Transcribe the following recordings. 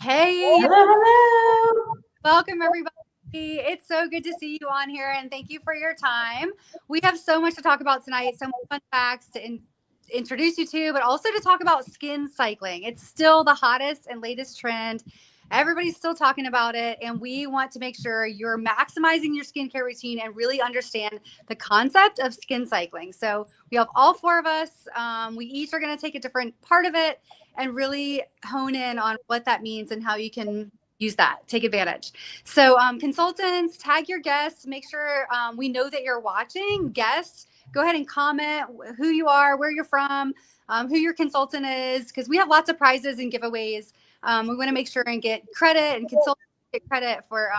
Hey, Hello, hello. welcome everybody. It's so good to see you on here and thank you for your time. We have so much to talk about tonight, so many fun facts to introduce you to, but also to talk about skin cycling. It's still the hottest and latest trend. Everybody's still talking about it, and we want to make sure you're maximizing your skincare routine and really understand the concept of skin cycling. So, we have all four of us. We each are going to take a different part of it and really hone in on what that means and how you can use that, take advantage. So, consultants, tag your guests, make sure we know that you're watching. Guests, go ahead and comment who you are, where you're from, who your consultant is, because we have lots of prizes and giveaways. We want to make sure and get credit, and consultants get credit for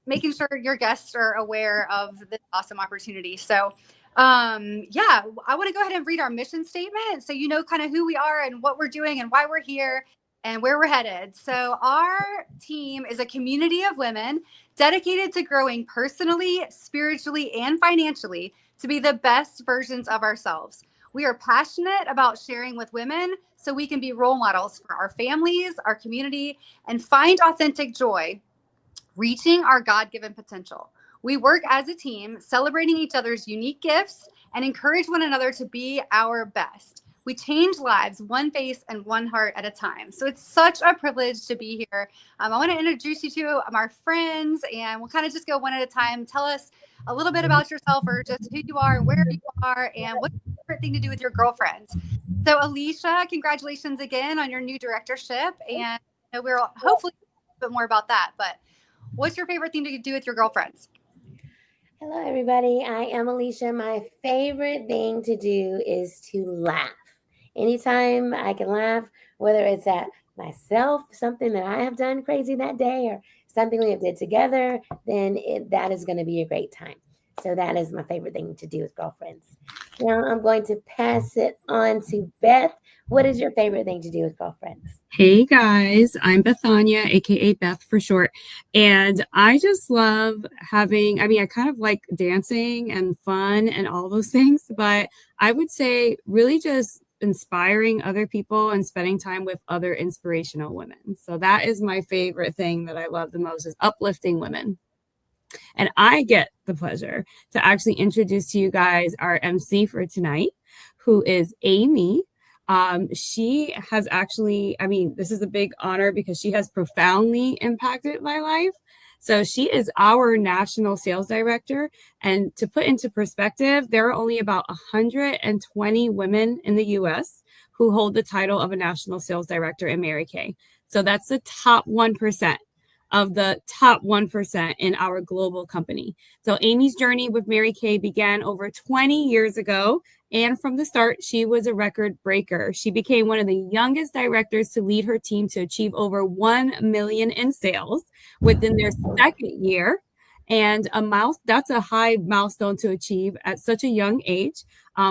making sure your guests are aware of this awesome opportunity. So, yeah, I want to go ahead and read our mission statement so you know kind of who we are and what we're doing and why we're here and where we're headed. So, our team is a community of women dedicated to growing personally, spiritually, and financially to be the best versions of ourselves. We are passionate about sharing with women so we can be role models for our families, our community, and find authentic joy reaching our God-given potential. We work as a team, celebrating each other's unique gifts and encourage one another to be our best. We change lives one face and one heart at a time. So it's such a privilege to be here. I want to introduce you to our friends, and we'll kind of just go one at a time. Tell us a little bit about yourself, or just who you are, where you are, and what's your favorite thing to do with your girlfriends. So, Alicia, congratulations again on your new directorship, and we're hopefully a bit more about that. But what's your favorite thing to do with your girlfriends? Hello, everybody. I am Alicia. My favorite thing to do is to laugh. Anytime I can laugh, whether it's at myself, something that I have done crazy that day, or something we have did together, then that is going to be a great time. So that is my favorite thing to do with girlfriends. Now I'm going to pass it on to Beth. What is your favorite thing to do with girlfriends? Hey guys, I'm Bethania, aka Beth for short. And I just love I kind of like dancing and fun and all those things, but I would say really just inspiring other people and spending time with other inspirational women. So that is my favorite thing that I love the most, is uplifting women. And I get the pleasure to actually introduce to you guys our MC for tonight, who is Amy. She has actually, this is a big honor because she has profoundly impacted my life. So she is our national sales director. And to put into perspective, there are only about 120 women in the US who hold the title of a national sales director in Mary Kay. So that's the top 1% of the top 1% in our global company. So Amy's journey with Mary Kay began over 20 years ago. And from the start, she was a record breaker. She became one of the youngest directors to lead her team to achieve over 1 million in sales within their second year. And that's a high milestone to achieve at such a young age,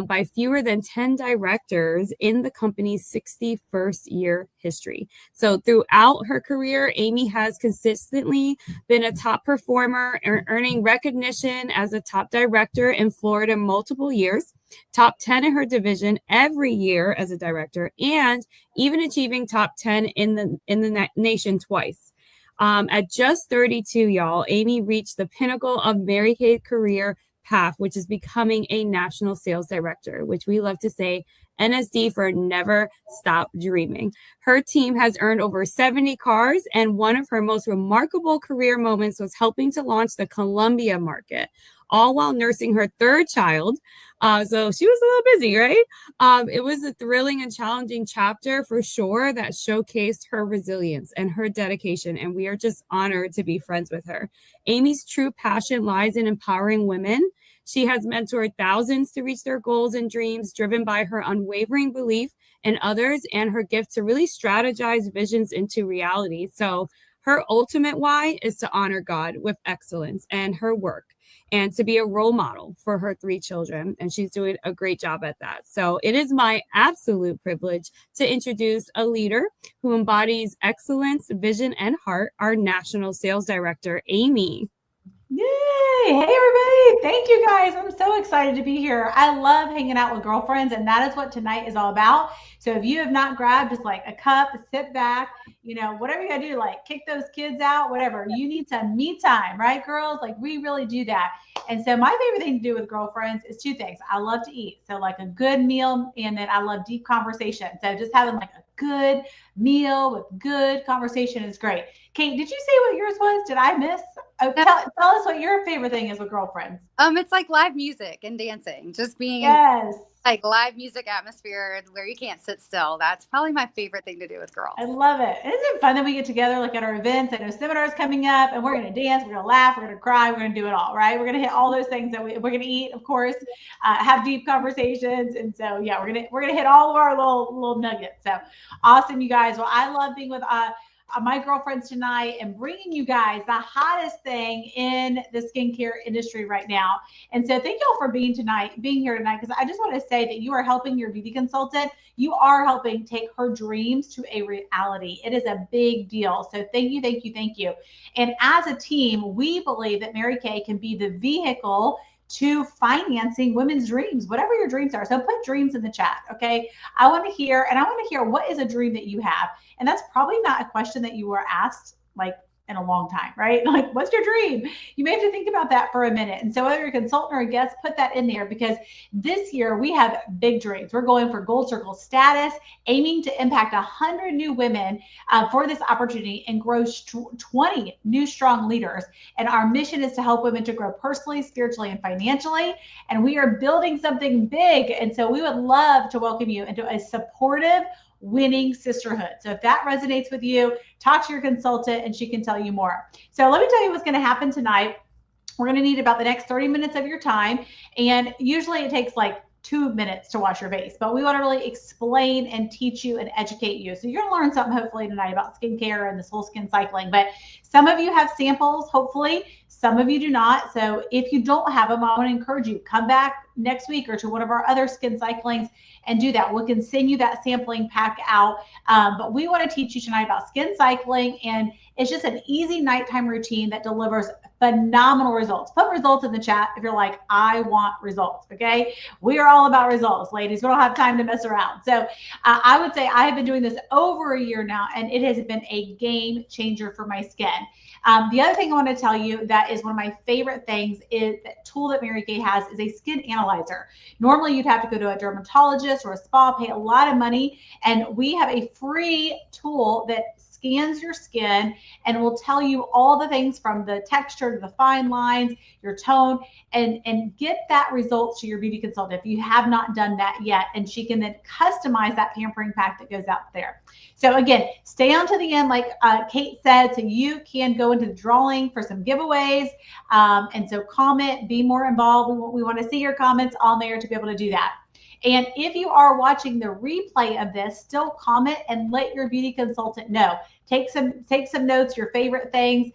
by fewer than 10 directors in the company's 61st year history. So throughout her career, Amy has consistently been a top performer, earning recognition as a top director in Florida multiple years, top 10 in her division every year as a director, and even achieving top 10 in the nation twice. At just 32, y'all, Amy reached the pinnacle of Mary Kay's career path, which is becoming a national sales director, which we love to say NSD for Never Stop Dreaming. Her team has earned over 70 cars, and one of her most remarkable career moments was helping to launch the Colombia market, all while nursing her third child. So she was a little busy, right? It was a thrilling and challenging chapter for sure that showcased her resilience and her dedication, and we are just honored to be friends with her. Amy's true passion lies in empowering women. She has mentored thousands to reach their goals and dreams, driven by her unwavering belief in others and her gift to really strategize visions into reality. So her ultimate why is to honor God with excellence and her work, and to be a role model for her 3 children. And she's doing a great job at that. So it is my absolute privilege to introduce a leader who embodies excellence, vision, and heart, our national sales director, Amy. Yay! Hey, everybody. Thank you guys. I'm so excited to be here. I love hanging out with girlfriends, and that is what tonight is all about. So if you have not grabbed just like a cup, sit back, whatever you gotta do, like kick those kids out, whatever. You need some me time, right, girls? Like we really do that. And so my favorite thing to do with girlfriends is two things. I love to eat. So like a good meal, and then I love deep conversation. So just having like a good meal with good conversation is great. Kate, did you say what yours was? Did I miss? Oh, tell us what your favorite thing is with girlfriends. It's like live music and dancing, just being in Yes. like live music atmosphere where you can't sit still. That's probably my favorite thing to do with girls. I love it. Isn't it fun that we get together like at our events? I know seminars coming up, and we're going to dance, we're going to laugh, we're going to cry, we're going to do it all, right? We're going to hit all those things that we're going to eat, of course, have deep conversations, and so yeah, we're gonna hit all of our little nuggets. So awesome, you guys. Well, I love being with my girlfriends tonight and bringing you guys the hottest thing in the skincare industry right now. And so thank y'all for being here tonight, because I just want to say that you are helping your beauty consultant. You are helping take her dreams to a reality. It is a big deal. So thank you, thank you, thank you. And as a team, we believe that Mary Kay can be the vehicle to financing women's dreams, whatever your dreams are. So put dreams in the chat, okay? I want to hear what is a dream that you have. And that's probably not a question that you were asked like in a long time, right? Like, what's your dream? You may have to think about that for a minute. And so whether you're a consultant or a guest, put that in there, because this year we have big dreams. We're going for Gold Circle status, aiming to impact 100 new women for this opportunity and grow 20 new strong leaders. And our mission is to help women to grow personally, spiritually, and financially. And we are building something big. And so we would love to welcome you into a supportive, winning sisterhood. So if that resonates with you, talk to your consultant and she can tell you more. So let me tell you what's going to happen tonight. We're going to need about the next 30 minutes of your time. And usually it takes like 2 minutes to wash your face, but we want to really explain and teach you and educate you. So you're going to learn something hopefully tonight about skincare and this whole skin cycling. But some of you have samples, hopefully. Some of you do not. So if you don't have them, I want to encourage you, come back next week or to one of our other skin cyclings and do that. We can send you that sampling pack out. But we want to teach you tonight about skin cycling, and it's just an easy nighttime routine that delivers phenomenal results. Put results in the chat if you're like, I want results, okay? We are all about results, ladies. We don't have time to mess around. So I would say I have been doing this over a year now, and it has been a game changer for my skin. The other thing I want to tell you that is one of my favorite things is that tool that Mary Kay has is a skin analyzer. Normally you'd have to go to a dermatologist or a spa, pay a lot of money, and we have a free tool that scans your skin and will tell you all the things from the texture to the fine lines, your tone, and get that results to your beauty consultant if you have not done that yet. And she can then customize that pampering pack that goes out there. So again, stay on to the end, like Kate said, so you can go into the drawing for some giveaways. And so comment, be more involved. We want to see your comments on there to be able to do that. And if you are watching the replay of this, still comment and let your beauty consultant know. Take some notes, your favorite things,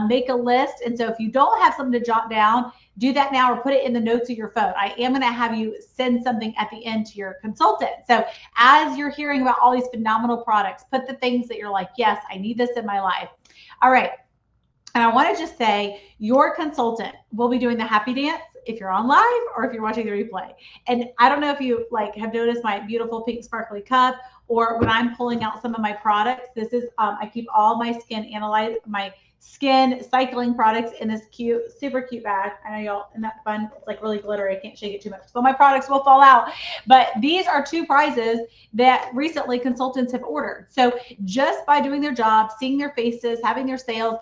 make a list. And so if you don't have something to jot down, do that now or put it in the notes of your phone. I am going to have you send something at the end to your consultant. So as you're hearing about all these phenomenal products, put the things that you're like, yes, I need this in my life. All right. And I want to just say your consultant will be doing the happy dance if you're on live or if you're watching the replay. And I don't know if you have noticed my beautiful pink sparkly cup, or when I'm pulling out some of my products, this is, I keep all my skin cycling products in this cute, super cute bag. I know y'all, isn't that fun? It's like really glittery. I can't shake it too much. So my products will fall out. But these are 2 prizes that recently consultants have ordered. So just by doing their job, seeing their faces, having their sales,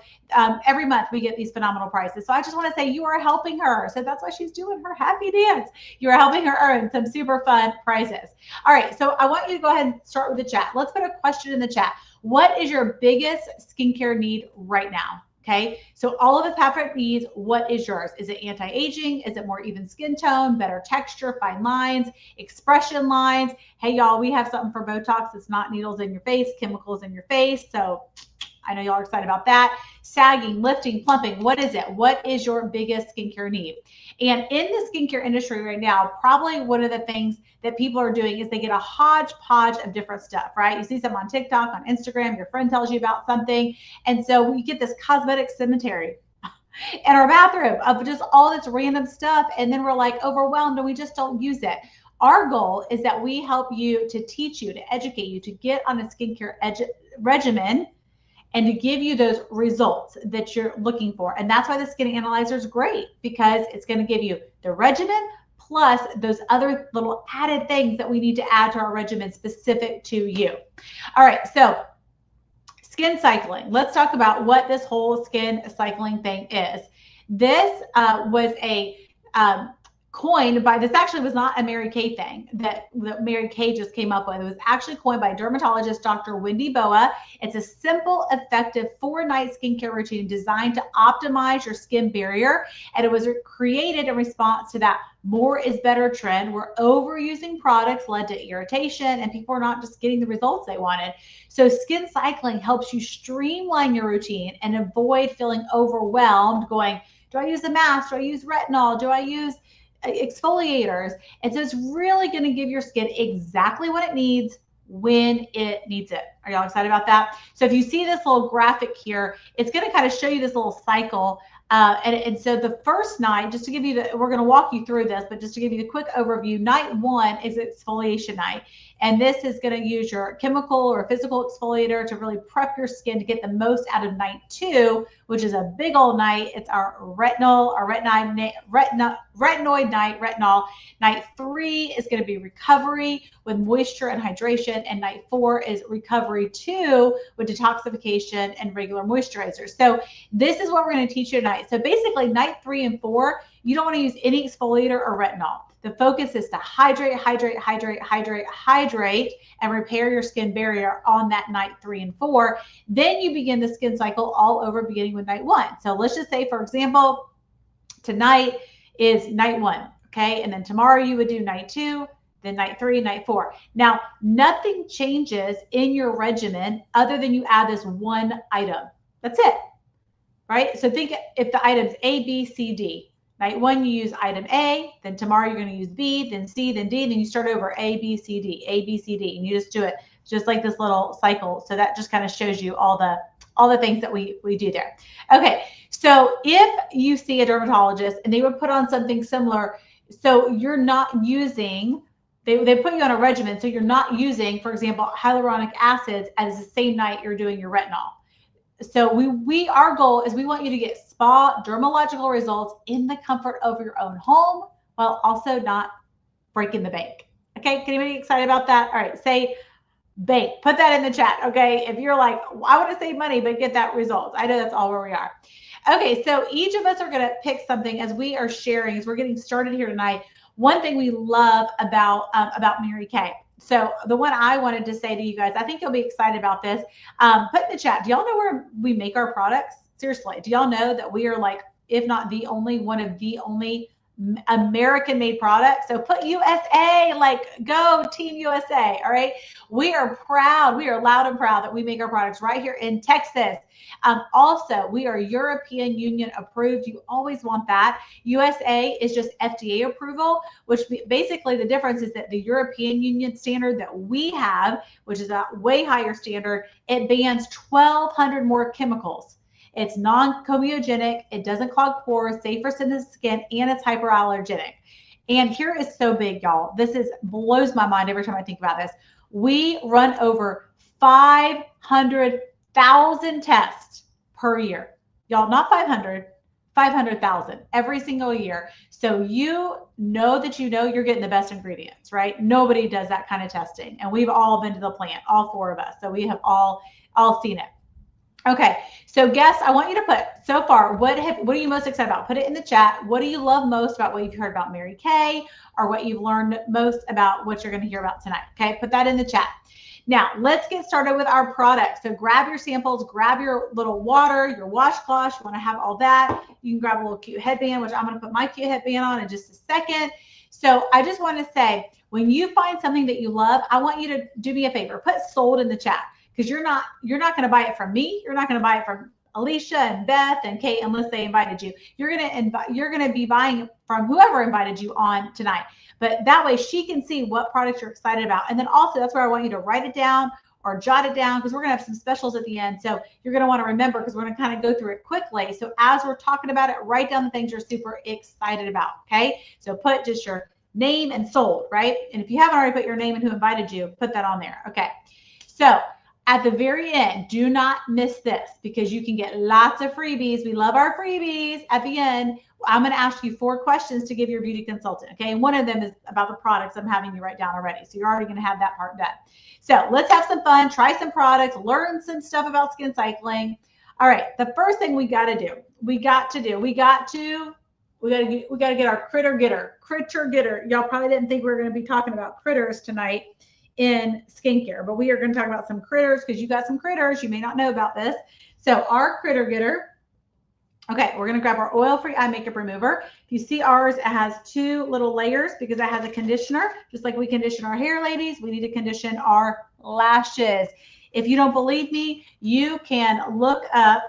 every month we get these phenomenal prizes. So I just want to say you are helping her. So that's why she's doing her happy dance. You are helping her earn some super fun prizes. All right. So I want you to go ahead and start with the chat. Let's put a question in the chat. What is your biggest skincare need right now? Okay, so all of us have different needs. What is yours? Is it anti-aging? Is it more even skin tone, better texture, fine lines, expression lines? Hey, y'all, we have something for Botox. It's not needles in your face, chemicals in your face. So I know y'all are excited about that. Sagging, lifting, plumping. What is it? What is your biggest skincare need? And in the skincare industry right now, probably one of the things that people are doing is they get a hodgepodge of different stuff, right? You see some on TikTok, on Instagram, your friend tells you about something. And so you get this cosmetic cemetery. in our bathroom of just all this random stuff. And then we're like overwhelmed and we just don't use it. Our goal is that we help you to teach you, to educate you, to get on a skincare regimen and to give you those results that you're looking for. And that's why the Skin Analyzer is great, because it's going to give you the regimen plus those other little added things that we need to add to our regimen specific to you. All right, so skin cycling. Let's talk about what this whole skin cycling thing is. This was a coined by, this actually was not a Mary Kay thing that Mary Kay just came up with. It was actually coined by dermatologist Dr. Wendy Boa. It's a simple, effective 4-night skincare routine designed to optimize your skin barrier. And it was created in response to that more is better trend where overusing products led to irritation and people are not just getting the results they wanted. So skin cycling helps you streamline your routine and avoid feeling overwhelmed going, do I use a mask? Do I use retinol? Do I use exfoliators? And so it's really going to give your skin exactly what it needs when it needs it. Are y'all excited about that? So if you see this little graphic here, it's going to kind of show you this little cycle. And so the first night, just to give you we're going to walk you through this, but just to give you the quick overview, night 1 is exfoliation night. And this is going to use your chemical or physical exfoliator to really prep your skin to get the most out of night 2, which is a big old night. It's our retinoid night, retinol. Night 3 is going to be recovery with moisture and hydration. And night 4 is recovery 2 with detoxification and regular moisturizers. So this is what we're going to teach you tonight. So basically night 3 and 4, you don't want to use any exfoliator or retinol. The focus is to hydrate, and repair your skin barrier on that night 3 and 4. Then you begin the skin cycle all over, beginning with night 1. So let's just say, for example, tonight is night 1, okay? And then tomorrow you would do night 2, then night 3, night 4. Now, nothing changes in your regimen other than you add this one item. That's it, right? So think if the item's A, B, C, D. Night 1, you use item A, then tomorrow you're going to use B, then C, then D, then you start over A, B, C, D, A, B, C, D, and you just do it just like this little cycle. So that just kind of shows you all the things that we do there. Okay, so if you see a dermatologist and they would put on something similar, so you're not using, they put you on a regimen, so you're not using, for example, hyaluronic acids as the same night you're doing your retinol. So our goal is we want you to get spa dermatological results in the comfort of your own home while also not breaking the bank. Okay, can anybody excited about that? All right, say bank. Put that in the chat, okay? If you're like, I want to save money but get that result. I know that's all where we are. Okay, so each of us are going to pick something as we are sharing, as we're getting started here tonight. One thing we love about Mary Kay. So the one I wanted to say to you guys, I think you'll be excited about this. Put in the chat, do y'all know where we make our products? Seriously, do y'all know that we are like, if not the only, one of the only American-made products? So put USA, like go Team USA, all right? We are proud, we are loud and proud that we make our products right here in Texas. Also, we are European Union approved. You always want that. USA is just FDA approval, which basically the difference is that the European Union standard that we have, which is a way higher standard, it bans 1,200 more chemicals. It's non-comedogenic, it doesn't clog pores, safe for sensitive skin, and it's hyperallergenic. And here is so big, y'all. This blows my mind every time I think about this. We run over 500,000 tests per year. Y'all, not 500, 500,000 every single year. So you know that you're getting the best ingredients, right? Nobody does that kind of testing. And we've all been to the plant, all 4 of us. So we have all seen it. Okay, so guess, I want you to put, so far, what are you most excited about? Put it in the chat. What do you love most about what you've heard about Mary Kay, or what you've learned most about what you're going to hear about tonight? Okay, put that in the chat. Now, let's get started with our products. So grab your samples, grab your little water, your washcloth. You want to have all that. You can grab a little cute headband, which I'm going to put my cute headband on in just a second. So I just want to say, when you find something that you love, I want you to do me a favor. Put sold in the chat. Because you're not going to buy it from me. You're not going to buy it from Alicia and Beth and Kate unless they invited you. You're going to be buying from whoever invited you on tonight. But that way she can see what products you're excited about. And then also that's where I want you to write it down or jot it down because we're going to have some specials at the end. So you're going to want to remember because we're going to kind of go through it quickly. So as we're talking about it, write down the things you're super excited about. Okay. So put just your name and sold, right? And if you haven't already put your name and who invited you, put that on there. Okay. So at the very end, do not miss this because you can get lots of freebies. We love our freebies. At the end, I'm going to ask you 4 questions to give your beauty consultant. Okay. And one of them is about the products I'm having you write down already. So you're already going to have that part done. So let's have some fun, try some products, learn some stuff about skin cycling. All right. The first thing we got to do, we got to get our critter getter. Y'all probably didn't think we were going to be talking about critters tonight in skincare, but we are going to talk about some critters because you got some critters. You may not know about this. So our critter getter. Okay, we're going to grab our oil-free eye makeup remover. If you see ours, it has 2 little layers because it has a conditioner. Just like we condition our hair, ladies, we need to condition our lashes. If you don't believe me, you can look up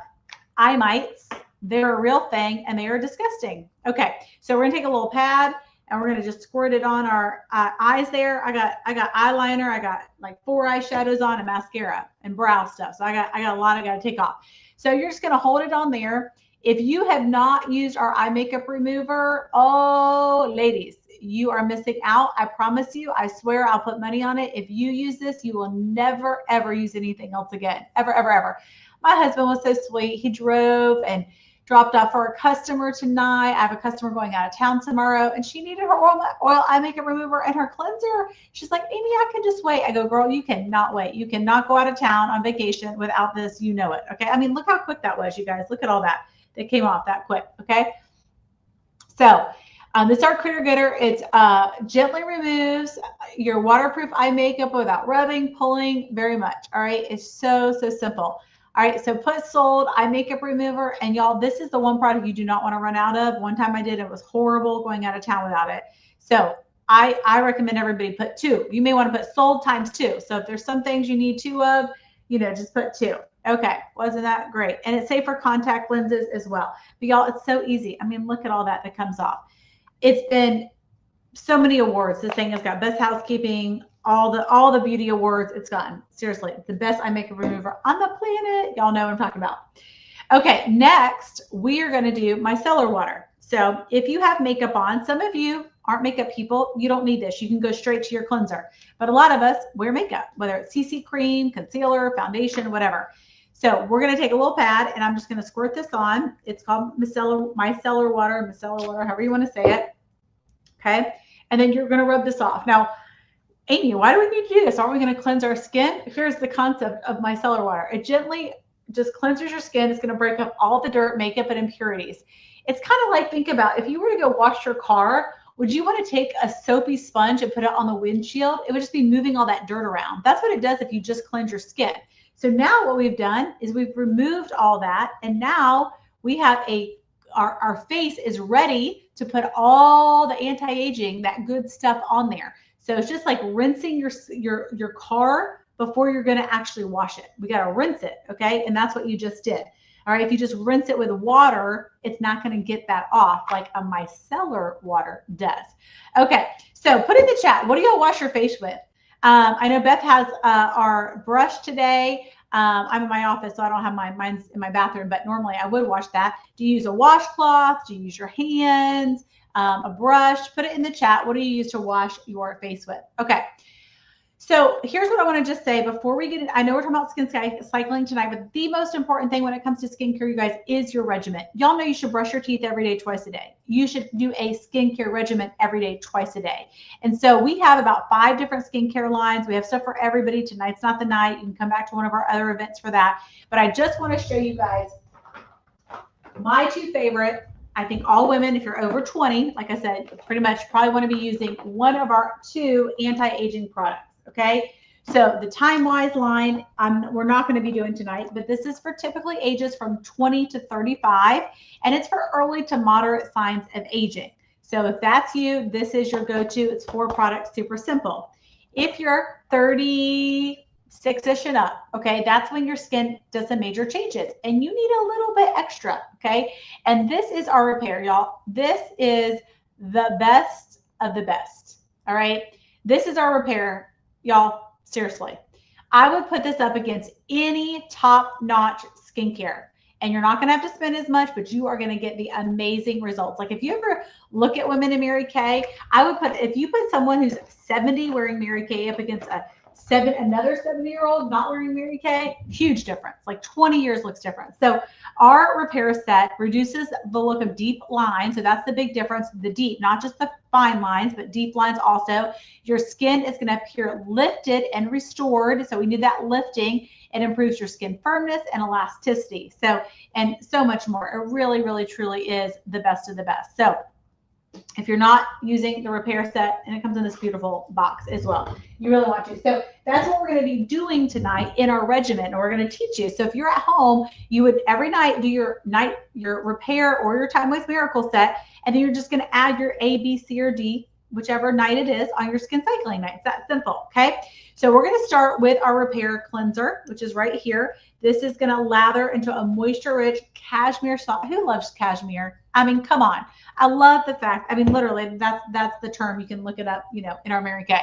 eye mites. They're a real thing and they are disgusting. Okay, so we're going to take a little pad and we're going to just squirt it on our eyes there. I got eyeliner. I got like 4 eyeshadows on and mascara and brow stuff. So I got a lot I got to take off. So you're just going to hold it on there. If you have not used our eye makeup remover, oh, ladies, you are missing out. I promise you. I swear I'll put money on it. If you use this, you will never, ever use anything else again. Ever, ever, ever. My husband was so sweet. He drove and dropped off for a customer tonight. I have a customer going out of town tomorrow, and she needed her oil eye makeup remover and her cleanser. She's like, Amy, I can just wait. I go, girl, you cannot wait. You cannot go out of town on vacation without this. You know it. Okay. I mean, look how quick that was, you guys. Look at all that. It came off that quick. Okay. So this is our critter getter. It gently removes your waterproof eye makeup without rubbing, pulling very much. All right. It's so simple. All right, so put sold eye makeup remover, and y'all, this is the one product you do not want to run out of. One time I did, it was horrible going out of town without it. So I recommend everybody put 2. You may want to put sold times 2. So if there's some things you need 2 of, just put 2. Okay, wasn't that great? And it's safe for contact lenses as well. But y'all, it's so easy. I mean, look at all that comes off. It's been so many awards. This thing has got best housekeeping, all the beauty awards it's gotten. Seriously, it's the best eye makeup remover on the planet. Y'all know what I'm talking about. Okay, next we are going to do micellar water. So if you have makeup on, some of you aren't makeup people, you don't need this. You can go straight to your cleanser. But a lot of us wear makeup, whether it's CC cream, concealer, foundation, whatever. So we're going to take a little pad and I'm just going to squirt this on. It's called micellar water, however you want to say it. Okay. And then you're going to rub this off. Now, Amy, why do we need to do this? Aren't we going to cleanse our skin? Here's the concept of micellar water. It gently just cleanses your skin. It's going to break up all the dirt, makeup, and impurities. It's kind of like, think about if you were to go wash your car, would you want to take a soapy sponge and put it on the windshield? It would just be moving all that dirt around. That's what it does if you just cleanse your skin. So now what we've done is we've removed all that. And now we have our face is ready to put all the anti-aging, that good stuff on there. So it's just like rinsing your car before you're going to actually wash it. We got to rinse it. Okay. And that's what you just did. All right. If you just rinse it with water, it's not going to get that off like a micellar water does. Okay. So put in the chat, what do y'all wash your face with? I know Beth has our brush today. I'm in my office, so I don't have mine's in my bathroom, but normally I would wash that. Do you use a washcloth? Do you use your hands? A brush? Put it in the chat. What do you use to wash your face with? Okay. So here's what I want to just say before we get in. I know we're talking about skin cycling tonight, but the most important thing when it comes to skincare, you guys, is your regimen. Y'all know you should brush your teeth every day, twice a day. You should do a skincare regimen every day, twice a day. And so we have about 5 different skincare lines. We have stuff for everybody. Tonight's not the night. You can come back to one of our other events for that. But I just want to show you guys my 2 favorite. I think all women, if you're over 20, like I said, pretty much probably want to be using one of our 2 anti-aging products. Okay, so the Time-Wise line, we're not going to be doing tonight, but this is for typically ages from 20 to 35, and it's for early to moderate signs of aging. So if that's you, this is your go-to. It's 4 products, super simple. If you're 36-ish and up, okay, that's when your skin does some major changes, and you need a little bit extra, okay? And this is our repair, y'all. This is the best of the best, all right? This is our repair. Y'all, seriously. I would put this up against any top-notch skincare. And you're not going to have to spend as much, but you are going to get the amazing results. Like if you ever look at women in Mary Kay, I would put, if you put someone who's 70 wearing Mary Kay up against another 70-year-old not wearing Mary Kay, huge difference. Like 20 years looks different. So our repair set reduces the look of deep lines. So that's the big difference, the deep, not just the fine lines, but deep lines also. Your skin is going to appear lifted and restored. So we need that lifting. It improves your skin firmness and elasticity. So, and so much more. It really, really, truly is the best of the best. So if you're not using the repair set, and it comes in this beautiful box as well, you really want to. So that's what we're going to be doing tonight in our regimen, and we're going to teach you. So if you're at home, you would every night do your repair or your Time Waste Miracle set, and then you're just going to add your A, B, C, or D, whichever night it is, on your skin cycling night. It's that simple, okay? So we're going to start with our repair cleanser, which is right here. This is going to lather into a moisture-rich cashmere soft. Who loves cashmere? I mean, come on. I love the fact, I mean, literally, that's the term. You can look it up, you know, in our Mary Kay.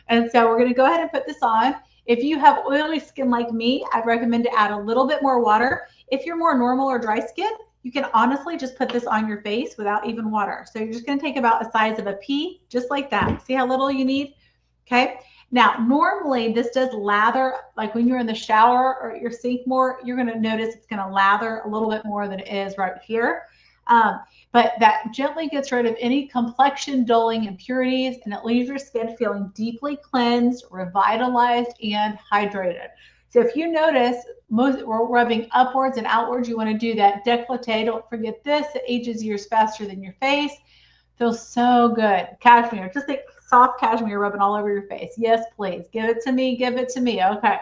And so we're going to go ahead and put this on. If you have oily skin like me, I'd recommend to add a little bit more water. If you're more normal or dry skin, you can honestly just put this on your face without even water. So you're just going to take about the size of a pea, just like that. See how little you need? Okay. Now, normally this does lather, like when you're in the shower or your sink more, you're going to notice it's going to lather a little bit more than it is right here. But that gently gets rid of any complexion dulling impurities, and it leaves your skin feeling deeply cleansed, revitalized, and hydrated. So if you notice, we're rubbing upwards and outwards. You want to do that décolleté. Don't forget this. It ages years faster than your face. Feels so good. Cashmere, just like soft cashmere rubbing all over your face. Yes, please. Give it to me. Give it to me. Okay.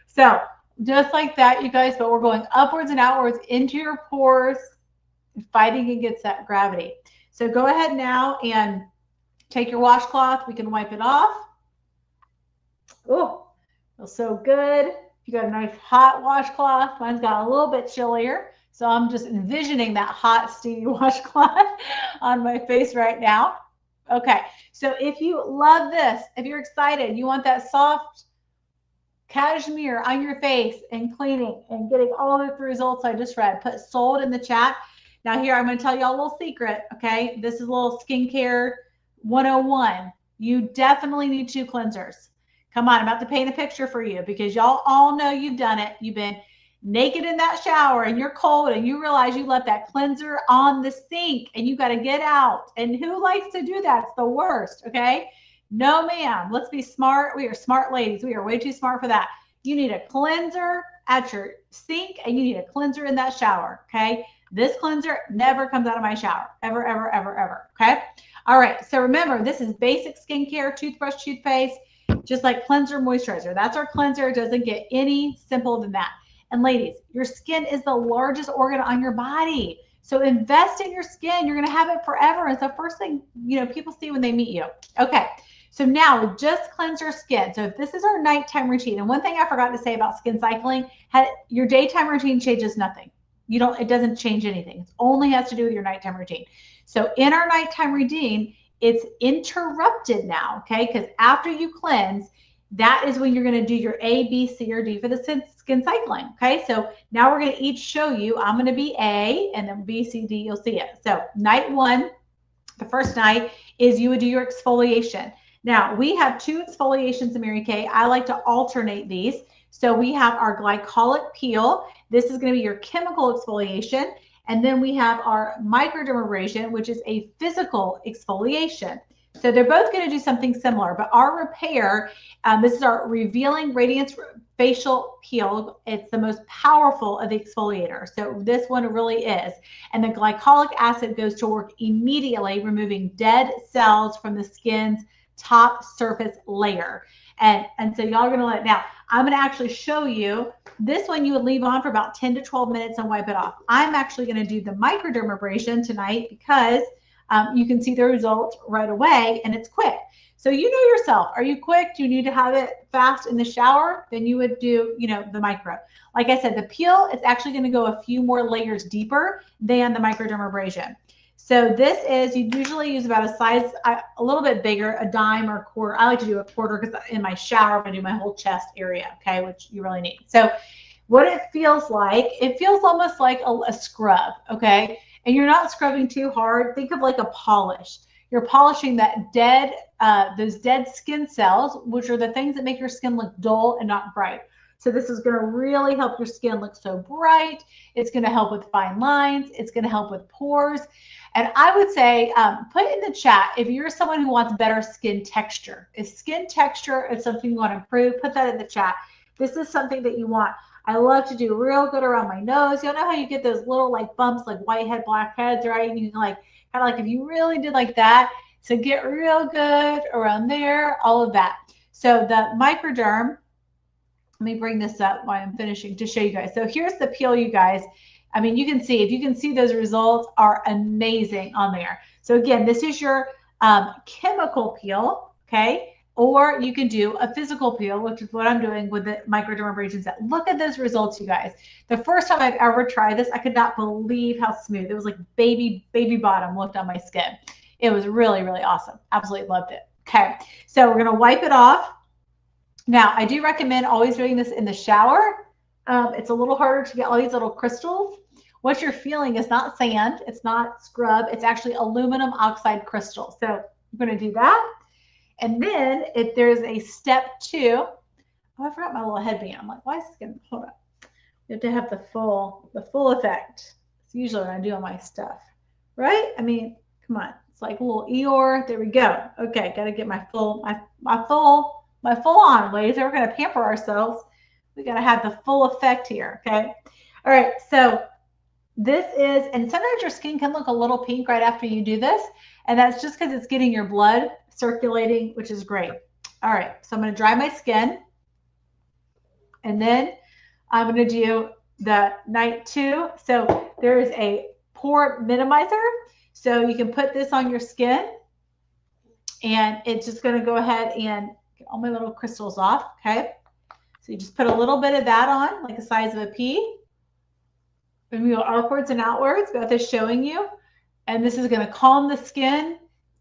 So just like that, you guys, but we're going upwards and outwards into your pores, fighting against that gravity. So go ahead now and take your washcloth. We can wipe it off. Oh, feels so good. You got a nice hot washcloth. Mine's got a little bit chillier. So I'm just envisioning that hot, steamy washcloth on my face right now. Okay. So if you love this, if you're excited, you want that soft cashmere on your face and cleaning and getting all of the results I just read, put sold in the chat. Now here, I'm going to tell you all a little secret. Okay. This is a little skincare 101. You definitely need 2 cleansers. Come on, I'm about to paint a picture for you because y'all all know you've done it. You've been naked in that shower and you're cold and you realize you left that cleanser on the sink and you got to get out. And who likes to do that? It's the worst. Okay. No, ma'am. Let's be smart. We are smart ladies. We are way too smart for that. You need a cleanser at your sink and you need a cleanser in that shower. Okay. This cleanser never comes out of my shower. Ever, ever, ever, ever. Okay. All right. So remember, this is basic skincare, toothbrush, toothpaste, just like cleanser, moisturizer. That's our cleanser. It doesn't get any simpler than that. And ladies, your skin is the largest organ on your body. So invest in your skin. You're going to have it forever. It's the first thing, you know, people see when they meet you. Okay. So now just cleanse your skin. So if this is our nighttime routine, and one thing I forgot to say about skin cycling, your daytime routine changes nothing. It doesn't change anything. It only has to do with your nighttime routine. So in our nighttime routine, it's interrupted now. Okay. Because after you cleanse, that is when you're going to do your A, B, C, or D for the skin cycling. Okay. So now we're going to each show you. I'm going to be A and then B, C, D, you'll see it. So night 1, the first night is you would do your exfoliation. Now we have 2 exfoliations in Mary Kay. I like to alternate these. So we have our glycolic peel. This is going to be your chemical exfoliation. And then we have our microdermabrasion, which is a physical exfoliation. So they're both going to do something similar, but our repair, this is our Revealing Radiance Facial Peel. It's the most powerful of the exfoliators. So this one really is. And the glycolic acid goes to work immediately, removing dead cells from the skin's top surface layer. And so y'all are going to let it. Now, I'm going to actually show you this one. You would leave on for about 10 to 12 minutes and wipe it off. I'm actually going to do the microdermabrasion tonight because you can see the results right away and it's quick. So you know yourself. Are you quick? Do you need to have it fast in the shower? Then you would do, the micro. Like I said, the peel is actually going to go a few more layers deeper than the microdermabrasion. So this is, you usually use about a size, a little bit bigger, a dime or a quarter. I like to do a quarter because in my shower, I'm going to do my whole chest area, okay, which you really need. So what it feels almost like a scrub, okay? And you're not scrubbing too hard. Think of like a polish. You're polishing that those dead skin cells, which are the things that make your skin look dull and not bright. So this is going to really help your skin look so bright. It's going to help with fine lines. It's going to help with pores. And I would say, put in the chat if you're someone who wants better skin texture. If skin texture is something you want to improve, put that in the chat. This is something that you want. I love to do real good around my nose. You know how you get those little like bumps, like whitehead, blackheads, right? And you can like, kind of like if you really did like that, so get real good around there, all of that. So the microderm, let me bring this up while I'm finishing to show you guys. So here's the peel, you guys. I mean, you can see, if you can see, those results are amazing on there. So again, this is your chemical peel, okay? Or you can do a physical peel, which is what I'm doing with the microdermabrasion set. Look at those results, you guys. The first time I've ever tried this, I could not believe how smooth. It was like baby bottom looked on my skin. It was really, really awesome. Absolutely loved it. Okay, so we're gonna wipe it off. Now, I do recommend always doing this in the shower. It's a little harder to get all these little crystals. What you're feeling is not sand, it's not scrub, it's actually aluminum oxide crystals. So I'm going to do that. And then if there's a step 2, oh, I forgot my little headband. I'm like, why is this going to, hold on. You have to have the full effect. It's usually what I do on my stuff, right? I mean, come on. It's like a little Eeyore. There we go. Okay, got to get my full on, ladies. We're going to pamper ourselves. We got to have the full effect here, okay? All right, so this is, and sometimes your skin can look a little pink right after you do this, and that's just because it's getting your blood circulating, which is great. All right, so I'm going to dry my skin, and then I'm going to do the night 2. So there is a pore minimizer, so you can put this on your skin, and it's just going to go ahead and get all my little crystals off, okay? So you just put a little bit of that on, like the size of a pea. And we go upwards and outwards. Beth is showing you. And this is going to calm the skin.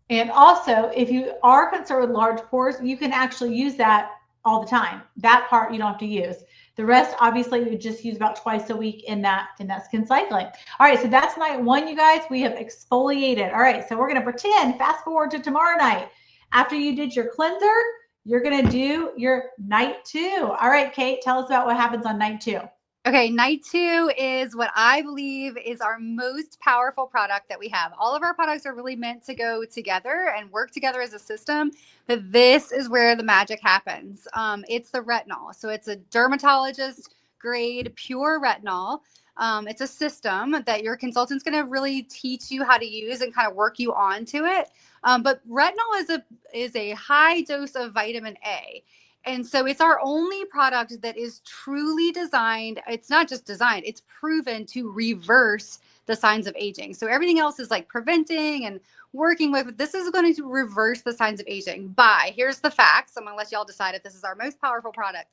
And also, if you are concerned with large pores, you can actually use that all the time. That part you don't have to use. The rest, obviously, you just use about twice a week in that skin cycling. All right, so that's night 1, you guys. We have exfoliated. All right, so we're going to pretend, fast forward to tomorrow night. After you did your cleanser, you're going to do your night 2. All right, Kate, tell us about what happens on night 2. Okay, night 2 is what I believe is our most powerful product that we have. All of our products are really meant to go together and work together as a system, but this is where the magic happens. It's the retinol. So it's a dermatologist grade pure retinol. It's a system that your consultant's going to really teach you how to use and kind of work you onto it. But retinol is a high dose of vitamin A. And so it's our only product that is truly designed. It's not just designed, it's proven to reverse the signs of aging. So everything else is like preventing and working with. This is going to reverse the signs of aging by, here's the facts. I'm going to let y'all decide if this is our most powerful product.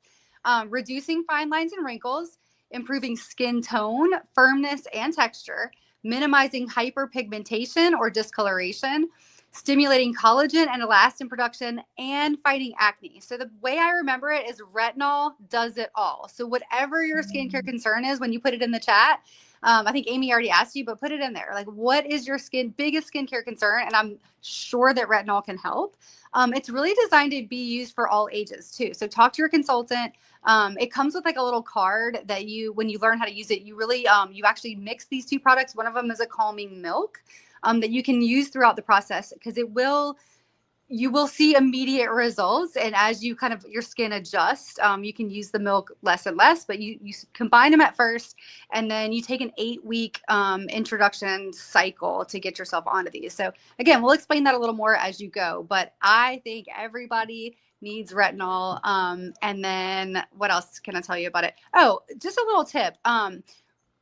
Reducing fine lines and wrinkles, improving skin tone, firmness, and texture, minimizing hyperpigmentation or discoloration, stimulating collagen and elastin production, and fighting acne. So the way I remember it is retinol does it all. So whatever your skincare concern is, when you put it in the chat, I think Amy already asked you, but put it in there. Like, what is your biggest skincare concern? And I'm sure that retinol can help. It's really designed to be used for all ages too. So talk to your consultant. It comes with like a little card that when you learn how to use it, you really, you actually mix these 2 products. One of them is a calming milk that you can use throughout the process, because you will see immediate results. And as you kind of, your skin adjusts, you can use the milk less and less, but you combine them at first, and then you take an 8-week introduction cycle to get yourself onto these. So again, we'll explain that a little more as you go, but I think everybody needs retinol. And then what else can I tell you about it? Oh, just a little tip.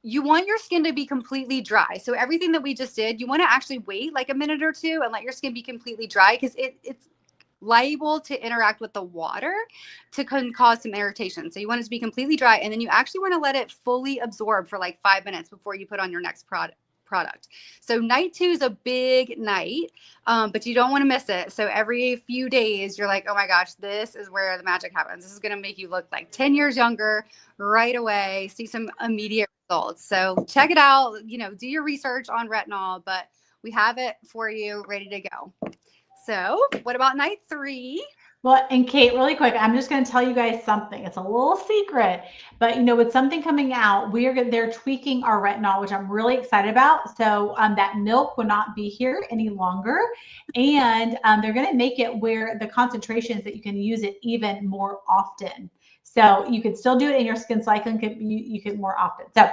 You want your skin to be completely dry. So everything that we just did, you want to actually wait like a minute or 2 and let your skin be completely dry, because it's liable to interact with the water to cause some irritation. So you want it to be completely dry, and then you actually want to let it fully absorb for like 5 minutes before you put on your next product. product. So night 2 is a big night, but you don't want to miss it. So every few days, you're like, oh my gosh, this is where the magic happens. This is going to make you look like 10 years younger right away, see some immediate results. So check it out, do your research on retinol, but we have it for you ready to go. So what about night 3? Well, and Kate, really quick, I'm just going to tell you guys something. It's a little secret, but with something coming out, they're tweaking our retinol, which I'm really excited about. So that milk will not be here any longer, and they're going to make it where the concentrations that you can use it even more often. So you can still do it in your skin cycling. You can more often. So,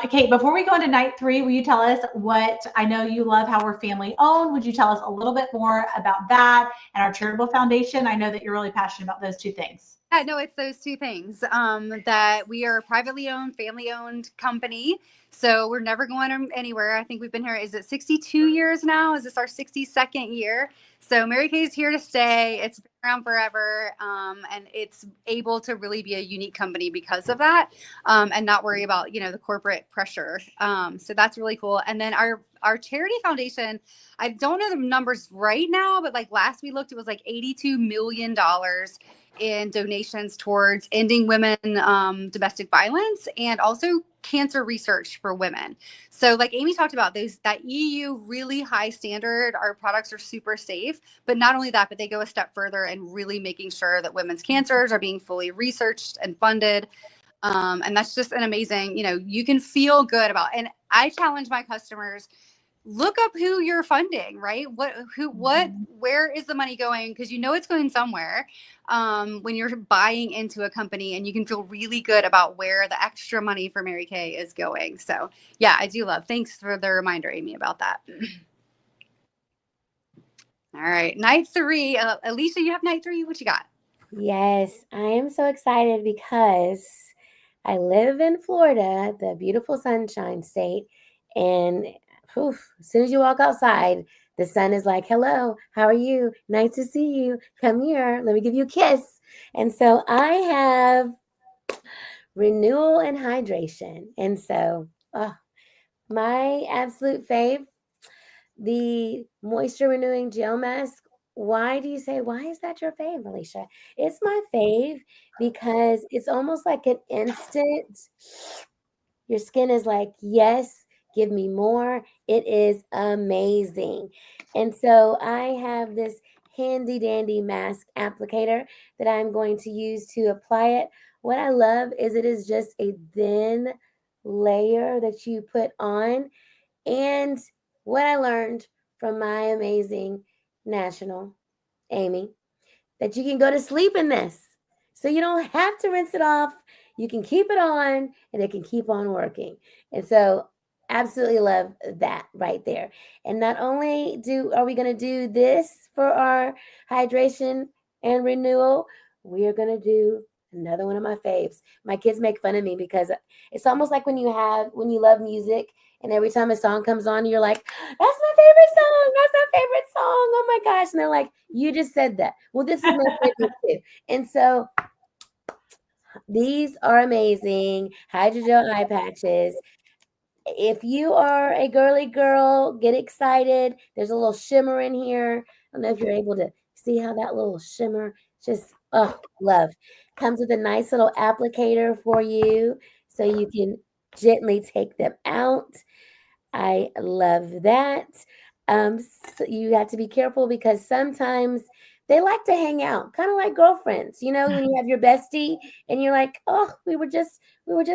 Kate, before we go into night 3, will you tell us what, I know you love how we're family owned. Would you tell us a little bit more about that and our charitable foundation? I know that you're really passionate about those two things. Yeah, no, it's those two things, that we are a privately owned, family owned company. So we're never going anywhere. I think we've been here, is it 62 years now? Is this our 62nd year? So Mary Kay is here to stay. It's been around forever. And it's able to really be a unique company because of that, and not worry about, the corporate pressure. So that's really cool. And then our charity foundation, I don't know the numbers right now, but like last we looked, it was like $82 million in donations towards ending women domestic violence and also cancer research for women. So like Amy talked about, that EU really high standard, our products are super safe, but not only that, but they go a step further and really making sure that women's cancers are being fully researched and funded. And that's just an amazing, you can feel good about. And I challenge my customers, look up who you're funding, right? Where is the money going? Because it's going somewhere, when you're buying into a company, and you can feel really good about where the extra money for Mary Kay is going. So yeah, I do love. Thanks for the reminder, Amy, about that. All right, night 3. Alicia, you have night 3. What you got? Yes, I am so excited because I live in Florida, the beautiful Sunshine State, and as soon as you walk outside, the sun is like, hello, how are you? Nice to see you. Come here. Let me give you a kiss. And so I have renewal and hydration. And so my absolute fave, the moisture renewing gel mask. Why do you say, why is that your fave, Alicia? It's my fave because it's almost like an instant. Your skin is like, yes, give me more. It is amazing. And so I have this handy dandy mask applicator that I'm going to use to apply it. What I love is it is just a thin layer that you put on. And what I learned from my amazing national, Amy, that you can go to sleep in this. So you don't have to rinse it off. You can keep it on and it can keep on working. And so absolutely love that right there. And not only are we going to do this for our hydration and renewal, we are going to do another one of my faves. My kids make fun of me because it's almost like when you love music and every time a song comes on, you're like, that's my favorite song. That's my favorite song. Oh my gosh. And they're like, you just said that. Well, this is my favorite too. And so these are amazing hydrogel eye patches. If you are a girly girl, get excited. There's a little shimmer in here. I don't know if you're able to see how that little shimmer just, love. Comes with a nice little applicator for you so you can gently take them out. I love that. So you have to be careful because sometimes they like to hang out, kind of like girlfriends. When you have your bestie and you're like, oh, we were just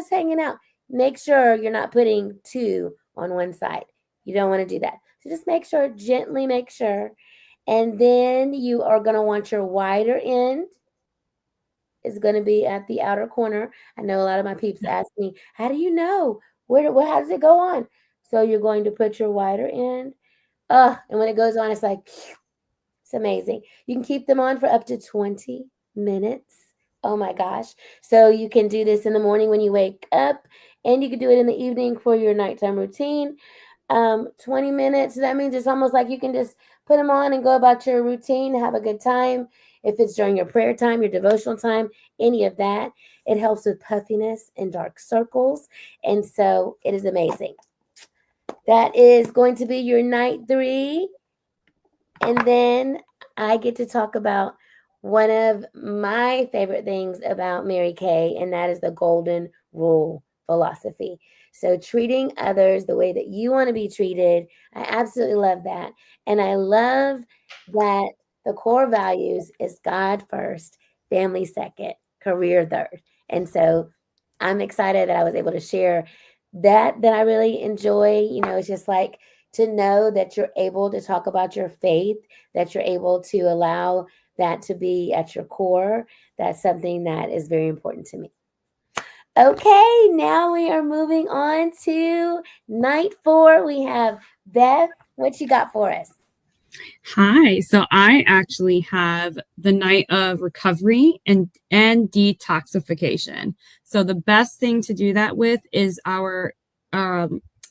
hanging out. Make sure you're not putting 2 on one side. You don't want to do that. So just gently make sure. And then you are going to want your wider end. It's going to be at the outer corner. I know a lot of my peeps ask me, how do you know? How does it go on? So you're going to put your wider end. And when it goes on, it's like, it's amazing. You can keep them on for up to 20 minutes. Oh my gosh. So you can do this in the morning when you wake up, and you can do it in the evening for your nighttime routine. 20 minutes. That means it's almost like you can just put them on and go about your routine, have a good time. If it's during your prayer time, your devotional time, any of that, it helps with puffiness and dark circles. And so it is amazing. That is going to be your night 3. And then I get to talk about one of my favorite things about Mary Kay, and that is the golden rule philosophy. So treating others the way that you want to be treated. I absolutely love that. And I love that the core values is God first, family second, career third. And so I'm excited that I was able to share that I really enjoy. It's just like to know that you're able to talk about your faith, that you're able to allow that to be at your core. That's something that is very important to me. Okay, now we are moving on to night 4. We have Beth. What you got for us? Hi. So I actually have the night of recovery and detoxification. So the best thing to do that with is our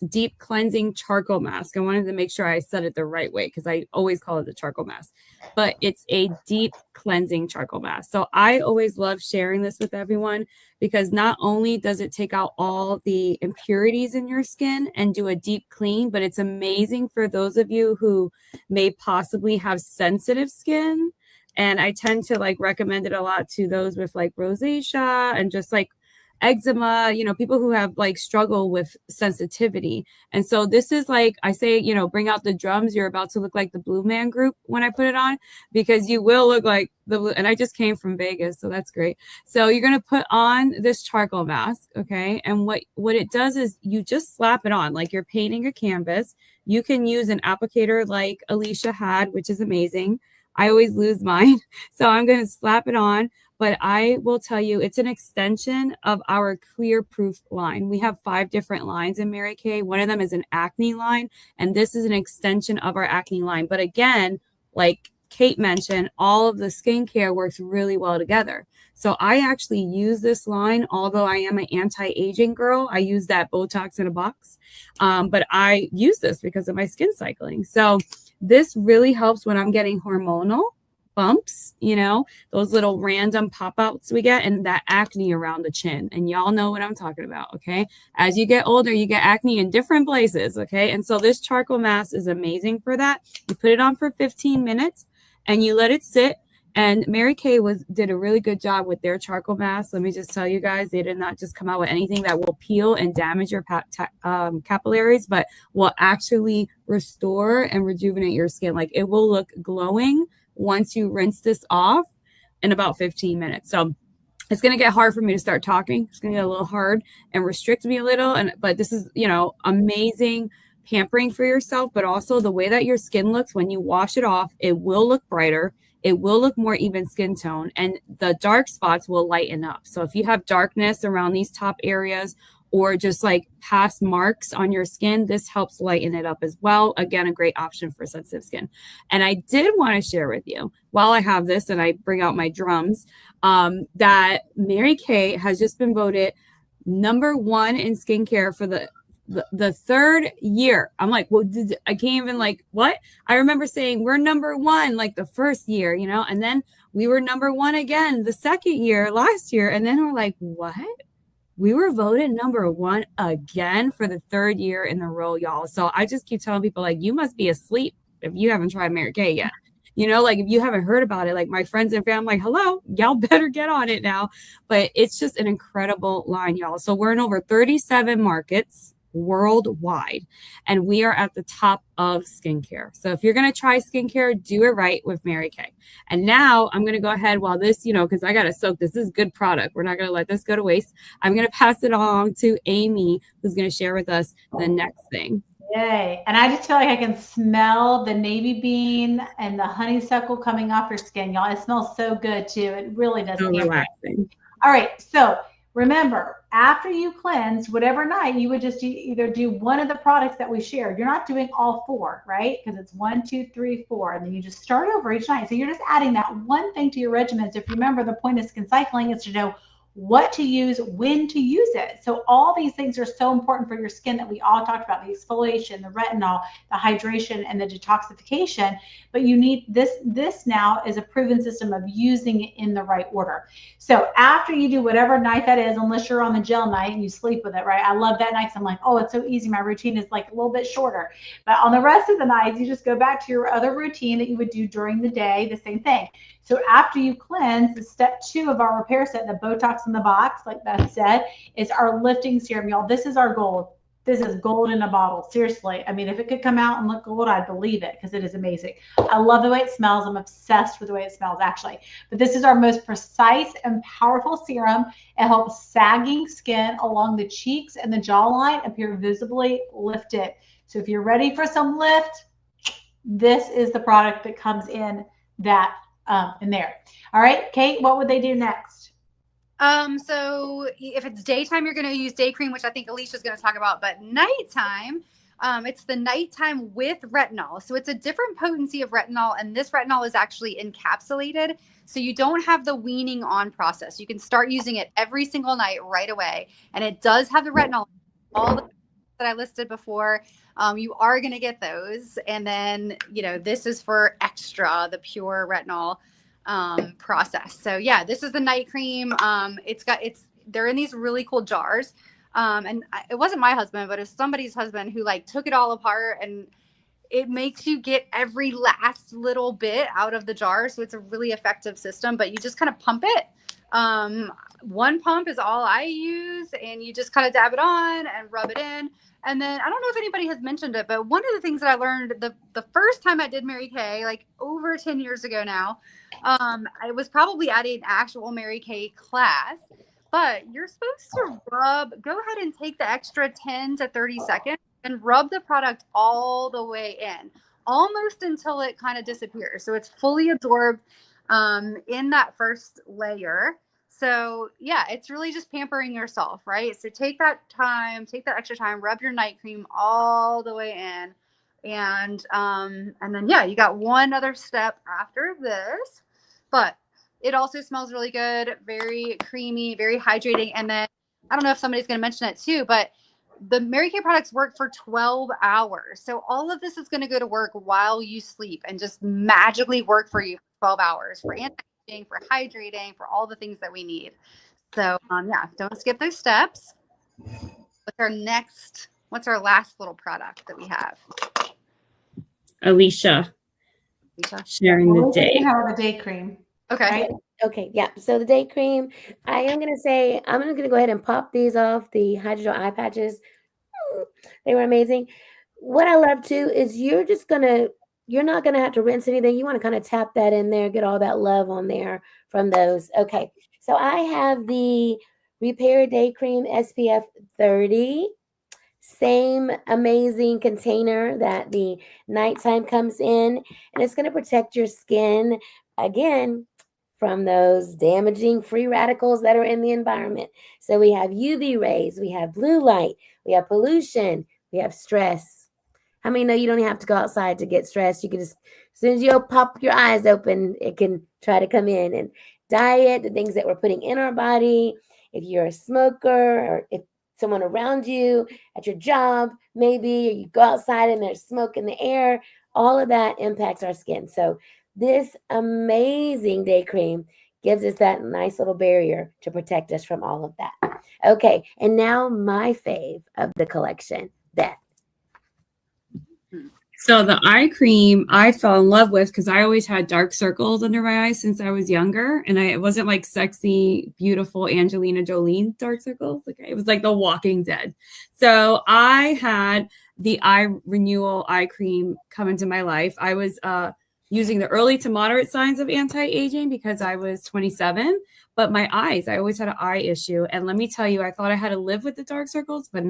deep cleansing charcoal mask. I wanted to make sure I said it the right way because I always call it the charcoal mask, but it's a deep cleansing charcoal mask. So I always love sharing this with everyone because not only does it take out all the impurities in your skin and do a deep clean, but it's amazing for those of you who may possibly have sensitive skin. And I tend to like recommend it a lot to those with like rosacea and just like eczema, people who have like struggle with sensitivity. And so this is like, I say, bring out the drums. You're about to look like the Blue Man Group when I put it on, because you will look like the Blue. And I just came from Vegas, so that's great. So you're going to put on this charcoal mask. Okay. And what it does is you just slap it on like you're painting a canvas. You can use an applicator like Alicia had, which is amazing. I always lose mine. So I'm going to slap it on. But I will tell you, it's an extension of our Clear Proof line. We have 5 different lines in Mary Kay. One of them is an acne line, and this is an extension of our acne line. But again, like Kate mentioned, all of the skincare works really well together. So I actually use this line, although I am an anti-aging girl. I use that Botox in a box. But I use this because of my skin cycling. So this really helps when I'm getting hormonal bumps, those little random pop-outs we get, and that acne around the chin. And y'all know what I'm talking about, okay? As you get older, you get acne in different places, okay? And so this charcoal mask is amazing for that. You put it on for 15 minutes and you let it sit. And Mary Kay did a really good job with their charcoal mask. Let me just tell you guys, they did not just come out with anything that will peel and damage your capillaries, but will actually restore and rejuvenate your skin. Like it will look glowing once you rinse this off in about 15 minutes. So it's going to get hard for me to start talking. It's going to get a little hard and restrict me a little. But this is, amazing pampering for yourself, but also the way that your skin looks when you wash it off, it will look brighter. It will look more even skin tone, and the dark spots will lighten up. So if you have darkness around these top areas or just like past marks on your skin, this helps lighten it up as well. Again, a great option for sensitive skin. And I did want to share with you, while I have this and I bring out my drums, that Mary Kay has just been voted #1 in skincare for the 3rd year. I'm like, well, I can't even like, what? I remember saying we're #1 like the first year, and then we were #1 again the 2nd year last year. And then we're like, what? We were voted #1 again for the 3rd year in a row, y'all. So I just keep telling people, like, you must be asleep if you haven't tried Mary Kay yet. Like if you haven't heard about it, like my friends and family, like, hello, y'all better get on it now. But it's just an incredible line, y'all. So we're in over 37 markets worldwide, and we are at the top of skincare. So if you're going to try skincare, do it right with Mary Kay. And now I'm going to go ahead while this, because I got to soak this. This is good product. We're not going to let this go to waste. I'm going to pass it along to Amy, who's going to share with us the next thing. Yay. And I just feel like I can smell the navy bean and the honeysuckle coming off your skin, y'all. It smells so good too. It really does. So relaxing. All right. So remember, after you cleanse, whatever night, you would just either do one of the products that we shared. You're not doing all 4, right? Because it's 1, 2, 3, 4. And then you just start over each night. So you're just adding that one thing to your regimen. So if you remember, the point of skin cycling is to know what to use, when to use it. So all these things are so important for your skin that we all talked about, the exfoliation, the retinol, the hydration, and the detoxification. But you need this now is a proven system of using it in the right order. So after you do whatever night that is, unless you're on the gel night and you sleep with it, right? I love that night because I'm like, oh, it's so easy. My routine is like a little bit shorter. But on the rest of the nights, you just go back to your other routine that you would do during the day, the same thing. So after you cleanse, the step 2 of our repair set, the Botox in the box, like Beth said, is our lifting serum. Y'all, this is our gold. This is gold in a bottle. Seriously. I mean, if it could come out and look gold, I'd believe it because it is amazing. I love the way it smells. I'm obsessed with the way it smells, actually. But this is our most precise and powerful serum. It helps sagging skin along the cheeks and the jawline appear visibly lifted. So if you're ready for some lift, this is the product that comes in that in there. All right, Kate, what would they do next? So if it's daytime, you're going to use day cream, which I think Alicia's going to talk about, but nighttime, it's the nighttime with retinol. So it's a different potency of retinol, and this retinol is actually encapsulated. So you don't have the weaning on process. You can start using it every single night right away. And it does have the retinol, all the that I listed before. You are going to get those. And then, this is for extra, the pure retinol process. So yeah, this is the night cream. They're in these really cool jars. It wasn't my husband, but it was somebody's husband who took it all apart, and it makes you get every last little bit out of the jar. So it's a really effective system, but you just kind of pump it. One pump is all I use, and you just kind of dab it on and rub it in. And then I don't know if anybody has mentioned it, but one of the things that I learned the first time I did Mary Kay, over 10 years ago now, I was probably at an actual Mary Kay class, but you're supposed to go ahead and take the extra 10 to 30 seconds and rub the product all the way in, almost until it kind of disappears. So it's fully absorbed in that first layer. So yeah, it's really just pampering yourself, right? So take that extra time, rub your night cream all the way in. And then, yeah, you got one other step after this, but it also smells really good, very creamy, very hydrating. And then I don't know if somebody's going to mention it too, but the Mary Kay products work for 12 hours. So all of this is going to go to work while you sleep and just magically work for you for 12 hours for anti-aging, for hydrating, for all the things that we need. So yeah, don't skip those steps. What's our last little product that we have? Alicia sharing the day. Have a day cream. Okay. Right? Okay, yeah. So the day cream, I'm going to go ahead and pop these off, the hydrogel eye patches. They were amazing. What I love too is you're not going to have to rinse anything. You want to kind of tap that in there, get all that love on there from those. Okay. So I have the Repair Day Cream SPF 30. Same amazing container that the nighttime comes in, and it's going to protect your skin again from those damaging free radicals that are in the environment. So we have UV rays, we have blue light, we have pollution, we have stress. How many know you don't have to go outside to get stressed? You can just, as soon as you pop your eyes open, it can try to come in. And diet, the things that we're putting in our body. If you're a smoker, or if someone around you at your job, maybe, or you go outside and there's smoke in the air, all of that impacts our skin. So this amazing day cream gives us that nice little barrier to protect us from all of that. Okay, and now my fave of the collection, Beth. So the eye cream I fell in love with because I always had dark circles under my eyes since I was younger. And it wasn't like sexy, beautiful Angelina Jolie dark circles. It was like The Walking Dead. So I had the eye renewal eye cream come into my life. I was using the early to moderate signs of anti-aging because I was 27. But my eyes, I always had an eye issue. And let me tell you, I thought I had to live with the dark circles, but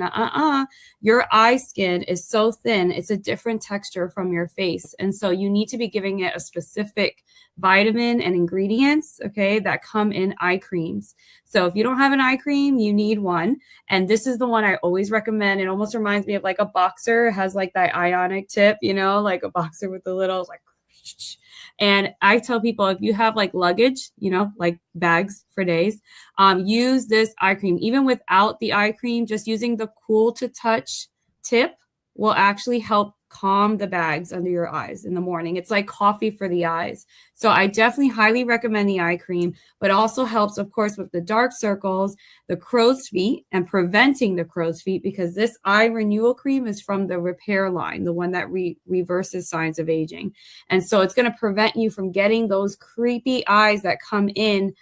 your eye skin is so thin. It's a different texture from your face. And so you need to be giving it a specific vitamin and ingredients, okay, that come in eye creams. So if you don't have an eye cream, you need one. And this is the one I always recommend. It almost reminds me of like a boxer. It has like that ionic tip, like a boxer with the little And I tell people, if you have like luggage, you know, like bags for days, use this eye cream. Even without the eye cream, just using the cool to touch tip will actually help calm the bags under your eyes in the morning. It's like coffee for the eyes. So I definitely highly recommend the eye cream, but also helps, of course, with the dark circles, the crow's feet, and preventing the crow's feet, because this eye renewal cream is from the repair line, the one that reverses signs of aging. And so it's going to prevent you from getting those creepy eyes that come in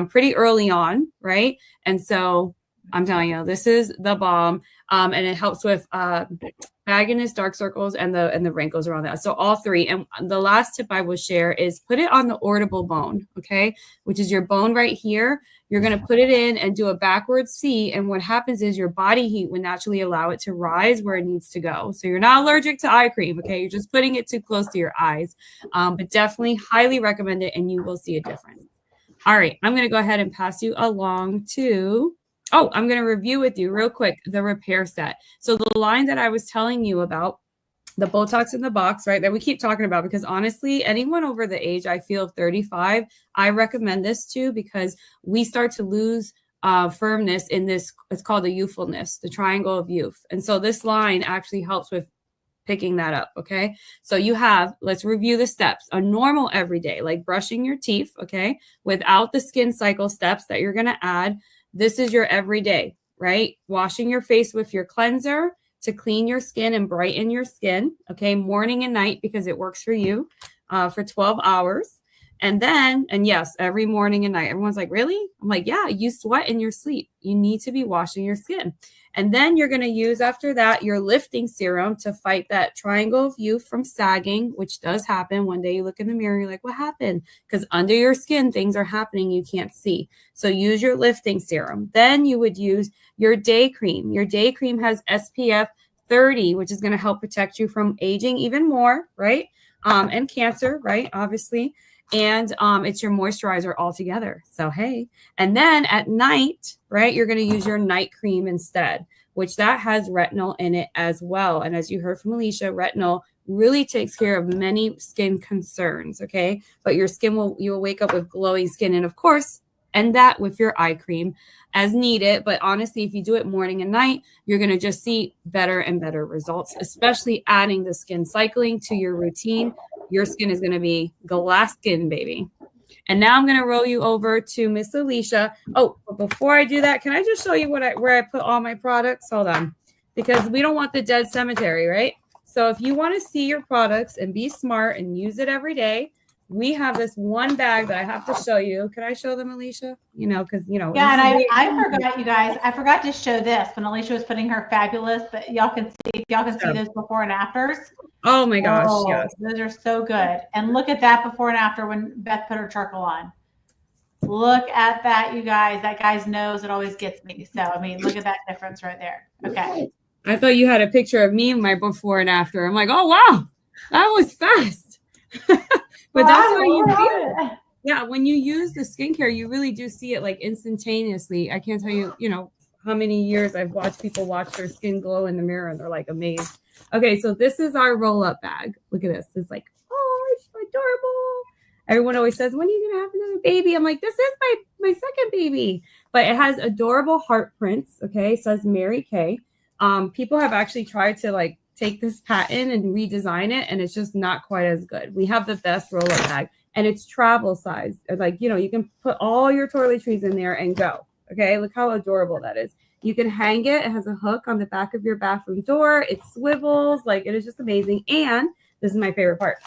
pretty early on, right? And so I'm telling you, this is the bomb. And it helps with bagginess, dark circles, and the wrinkles around that. So all three. And the last tip I will share is put it on the audible bone, okay, which is your bone right here. You're going to put it in and do a backward C. And what happens is your body heat would naturally allow it to rise where it needs to go. So you're not allergic to eye cream, okay? You're just putting it too close to your eyes. But definitely highly recommend it, and you will see a difference. All right, I'm going to go ahead and pass you along to... Oh, I'm going to review with you real quick the repair set. So the line that I was telling you about, the Botox in the box, right, that we keep talking about, because honestly, anyone over the age, I feel, of 35, I recommend this too, because we start to lose firmness in this. It's called the youthfulness, the triangle of youth. And so this line actually helps with picking that up, okay? So you have, let's review the steps. A normal everyday, like brushing your teeth, okay, without the skin cycle steps that you're going to add. This is your everyday, right? Washing your face with your cleanser to clean your skin and brighten your skin, okay? Morning and night, because it works for you for 12 hours. And then, and yes, every morning and night. Everyone's like, really? I'm like, yeah, you sweat in your sleep. You need to be washing your skin. And then you're going to use, after that, your lifting serum to fight that triangle of youth from sagging, which does happen. One day you look in the mirror, you're like, what happened? Because under your skin, things are happening you can't see. So use your lifting serum. Then you would use your day cream. Your day cream has SPF 30, which is going to help protect you from aging even more, right? And cancer, right? Obviously. And it's your moisturizer altogether. So, hey. And then at night, right, you're going to use your night cream instead, which that has retinol in it as well. And as you heard from Alicia, retinol really takes care of many skin concerns, okay? But your skin you will wake up with glowing skin. And of course, and that with your eye cream as needed. But honestly, if you do it morning and night, you're going to just see better and better results, especially adding the skin cycling to your routine. Your skin is going to be glass skin, baby. And now I'm going to roll you over to Miss Alicia. Oh, but before I do that, can I just show you where I put all my products? Hold on. Because we don't want the dead cemetery, right? So if you want to see your products and be smart and use it every day, we have this one bag that I have to show you. Can I show them, Alicia? You know, because, you know. Yeah, and I forgot, you guys, I forgot to show this when Alicia was putting her fabulous, but y'all can see those before and afters. Oh my gosh, yes. Those are so good. And look at that before and after when Beth put her charcoal on. Look at that, you guys. That guy's nose, it always gets me. So, I mean, look at that difference right there. Okay. I thought you had a picture of me in my before and after. I'm like, oh, wow, that was fast. But that's how you feel. Yeah, when you use the skincare, you really do see it like instantaneously. I can't tell you, you know, how many years I've watched people watch their skin glow in the mirror and they're like amazed. Okay, so this is our roll-up bag. Look at this. It's like, oh, it's adorable. Everyone always says, when are you going to have another baby? I'm like, this is my second baby. But it has adorable heart prints, okay? It says Mary Kay. People have actually tried to like take this patent and redesign it, and it's just not quite as good. We have the best roll-up bag, and it's travel size. It's like, you know, you can put all your toiletries in there and go. Okay, look how adorable that is. You can hang it. It has a hook on the back of your bathroom door. It swivels. Like, it is just amazing. And this is my favorite part.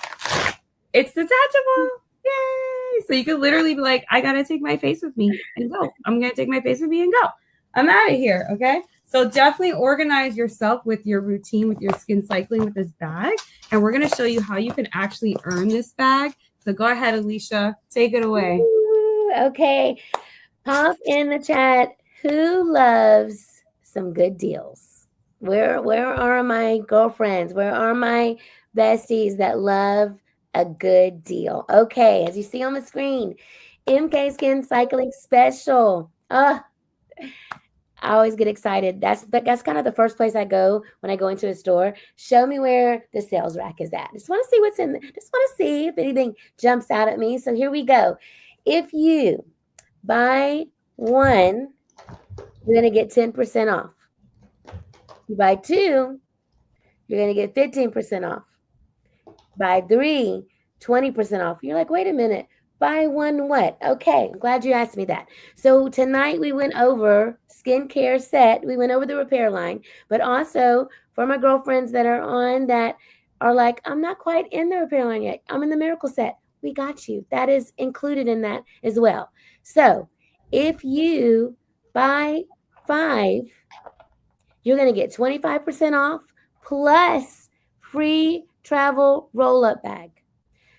It's detachable. Yay! So you can literally be like, I got to take my face with me and go. I'm going to take my face with me and go. I'm out of here. Okay. So definitely organize yourself with your routine, with your skin cycling with this bag. And we're going to show you how you can actually earn this bag. So go ahead, Alicia. Take it away. Ooh, okay. Pop in the chat. Who loves some good deals? Where are my girlfriends? Where are my besties that love a good deal? Okay, as you see on the screen, MK Skin Cycling Special. I always get excited. That's kind of the first place I go when I go into a store. Show me where the sales rack is at. Just want to see what's in there. Just want to see if anything jumps out at me. So here we go. If you buy one, you're going to get 10% off. You buy two, you're going to get 15% off. Buy three, 20% off. You're like, wait a minute. Buy one what? Okay, I'm glad you asked me that. So tonight we went over skincare set. We went over the repair line, but also for my girlfriends that are on that are like, I'm not quite in the repair line yet. I'm in the miracle set. We got you. That is included in that as well. So if you buy 5, you're going to get 25% off plus free travel roll-up bag.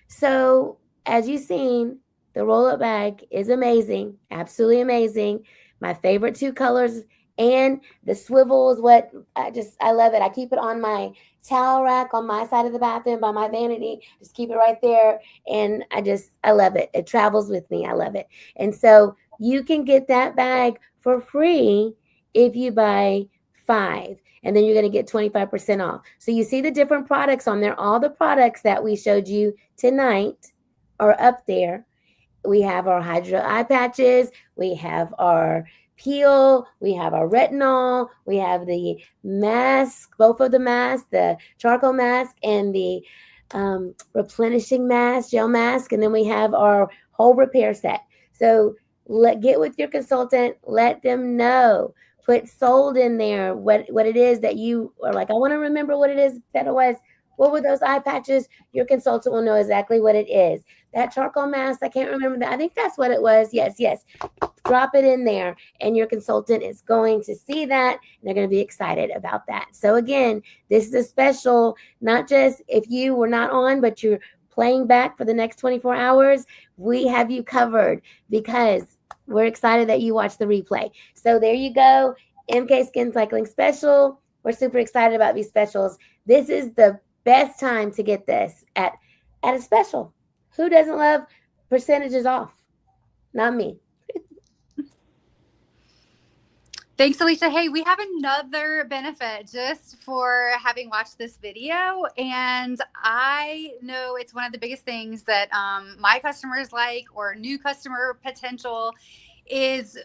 So as you've seen, the roll-up bag is amazing, absolutely amazing. My favorite 2 colors, and the swivel is what I love it. I keep it on my towel rack on my side of the bathroom by my vanity. Just keep it right there, and I love it. It travels with me. I love it. And so you can get that bag for free if you buy 5. And then you're going to get 25% off. So you see the different products on there. All the products that we showed you tonight are up there. We have our hydro eye patches. We have our peel. We have our retinol. We have the mask, both of the masks, the charcoal mask and the replenishing mask, gel mask. And then we have our whole repair set. So get with your consultant. Let them know. Put sold in there what it is that you are like, I want to remember what it is that it was. What were those eye patches? Your consultant will know exactly what it is. That charcoal mask, I can't remember that. I think that's what it was. Yes. Drop it in there, and your consultant is going to see that, and they're going to be excited about that. So again, this is a special, not just if you were not on, but you're playing back for the next 24 hours. We have you covered because we're excited that you watched the replay. So there you go. MK Skin Cycling Special. We're super excited about these specials. This is the best time to get this at a special. Who doesn't love percentages off? Not me. Thanks, Alicia. Hey, we have another benefit just for having watched this video. And I know it's one of the biggest things that my customers like, or new customer potential, is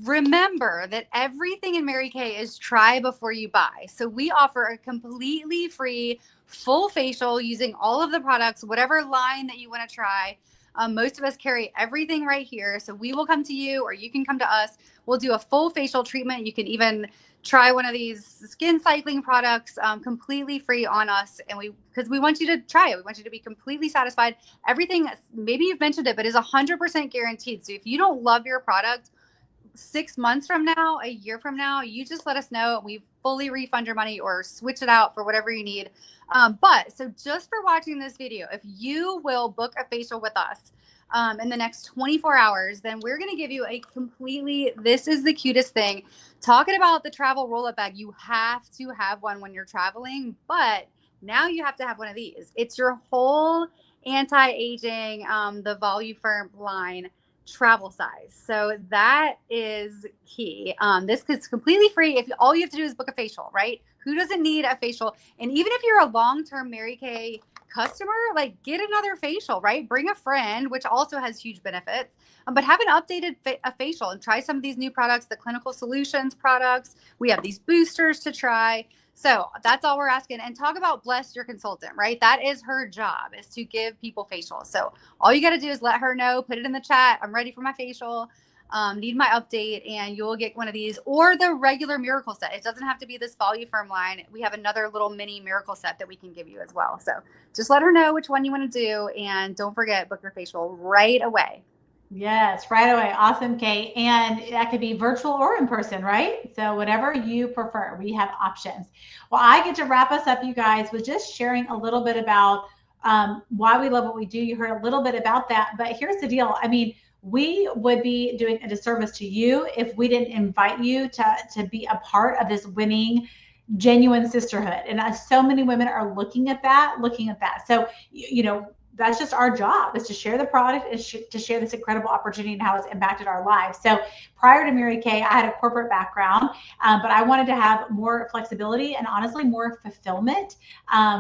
remember that everything in Mary Kay is try before you buy. So we offer a completely free full facial using all of the products, whatever line that you want to try. Most of us carry everything right here. So we will come to you, or you can come to us. We'll do a full facial treatment. You can even try one of these skin cycling products completely free on us. And because we want you to try it. We want you to be completely satisfied. Everything, maybe you've mentioned it, but is 100% guaranteed. So if you don't love your product 6 months from now, a year from now, you just let us know. We fully refund your money or switch it out for whatever you need. But so just for watching this video, if you will book a facial with us in the next 24 hours, then we're going to give you a completely, this is the cutest thing. Talking about the travel roll-up bag, you have to have one when you're traveling, but now you have to have one of these. It's your whole anti-aging, the Voluform line travel size. So that is key. This is completely free. If all you have to do is book a facial, right? Who doesn't need a facial? And even if you're a long-term Mary Kay customer, like get another facial, right? Bring a friend, which also has huge benefits. But have an updated a facial and try some of these new products, the Clinical Solutions products. We have these boosters to try. So that's all we're asking. And talk about bless your consultant, right? That is her job, is to give people facials. So all you got to do is let her know, put it in the chat. I'm ready for my facial. Need my update, and you'll get one of these, or the regular miracle set. It doesn't have to be this Voluform line. We have another little mini miracle set that we can give you as well. So just let her know which one you want to do, and don't forget, book your facial right away. Yes, right away. Awesome, Kate. And that could be virtual or in person, right? So whatever you prefer, we have options. Well, I get to wrap us up, you guys, with just sharing a little bit about why we love what we do. You heard a little bit about that, but here's the deal. I mean, we would be doing a disservice to you if we didn't invite you to be a part of this winning, genuine sisterhood. And so many women are looking at that. So, you know, that's just our job, is to share the product and to share this incredible opportunity and how it's impacted our lives. So prior to Mary Kay, I had a corporate background, but I wanted to have more flexibility and honestly more fulfillment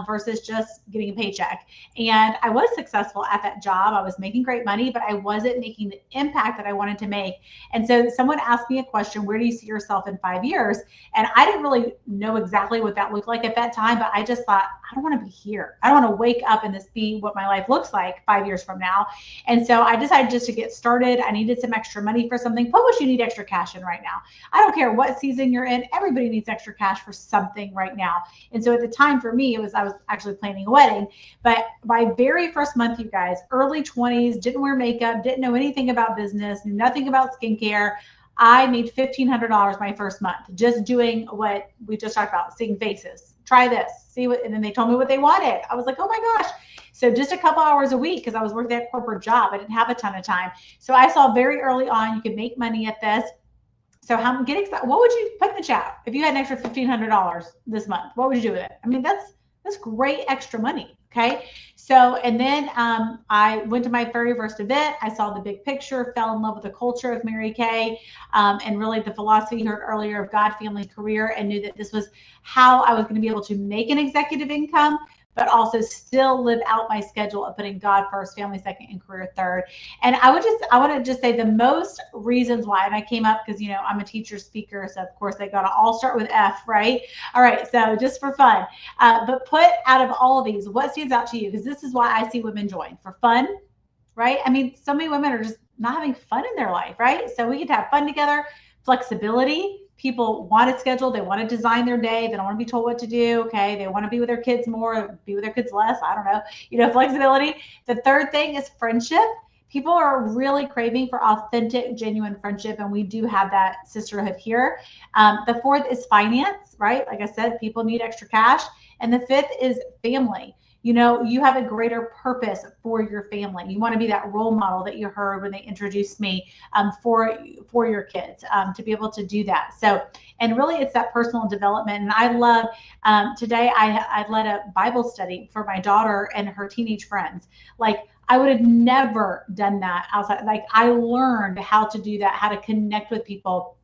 versus just getting a paycheck. And I was successful at that job. I was making great money, but I wasn't making the impact that I wanted to make. And so someone asked me a question, where do you see yourself in 5 years? And I didn't really know exactly what that looked like at that time, but I just thought, I don't want to be here. I don't want to wake up and this be what my life looks like 5 years from now. And so I decided just to get started. I needed some extra money for something. Put what you need extra cash in right now. I don't care what season you're in. Everybody needs extra cash for something right now. And so at the time for me, I was actually planning a wedding. But my very first month, you guys, early 20s, didn't wear makeup, didn't know anything about business, knew nothing about skincare. I made $1,500 my first month, just doing what we just talked about, seeing faces. Try this, see what, and then they told me what they wanted. I was like, oh my gosh. So just a couple hours a week, because I was working that corporate job. I didn't have a ton of time. So I saw very early on, you could make money at this. So get excited. What would you put in the chat if you had an extra $1,500 this month? What would you do with it? I mean, that's great extra money. Okay. So, and then I went to my very first event. I saw the big picture, fell in love with the culture of Mary Kay, and really the philosophy you heard earlier of God, family, career, and knew that this was how I was going to be able to make an executive income, but also still live out my schedule of putting God first, family second, and career third. And I want to just say the most reasons why, and I came up because, you know, I'm a teacher speaker. So of course they got to all start with F, right? All right. So just for fun, but put out of all of these, what stands out to you? Because this is why I see women join for fun, right? I mean, so many women are just not having fun in their life, right? So we get to have fun together, flexibility. People want to schedule. They want to design their day. They don't want to be told what to do. Okay. They want to be with their kids more, be with their kids less. I don't know, flexibility. The third thing is friendship. People are really craving for authentic, genuine friendship. And we do have that sisterhood here. The fourth is finance, right? Like I said, people need extra cash. And the fifth is family. You have a greater purpose for your family. You want to be that role model that you heard when they introduced me for your kids, to be able to do that. So, and really it's that personal development. And I love, today I led a Bible study for my daughter and her teenage friends. Like, I would have never done that outside. Like, I learned how to do that, how to connect with people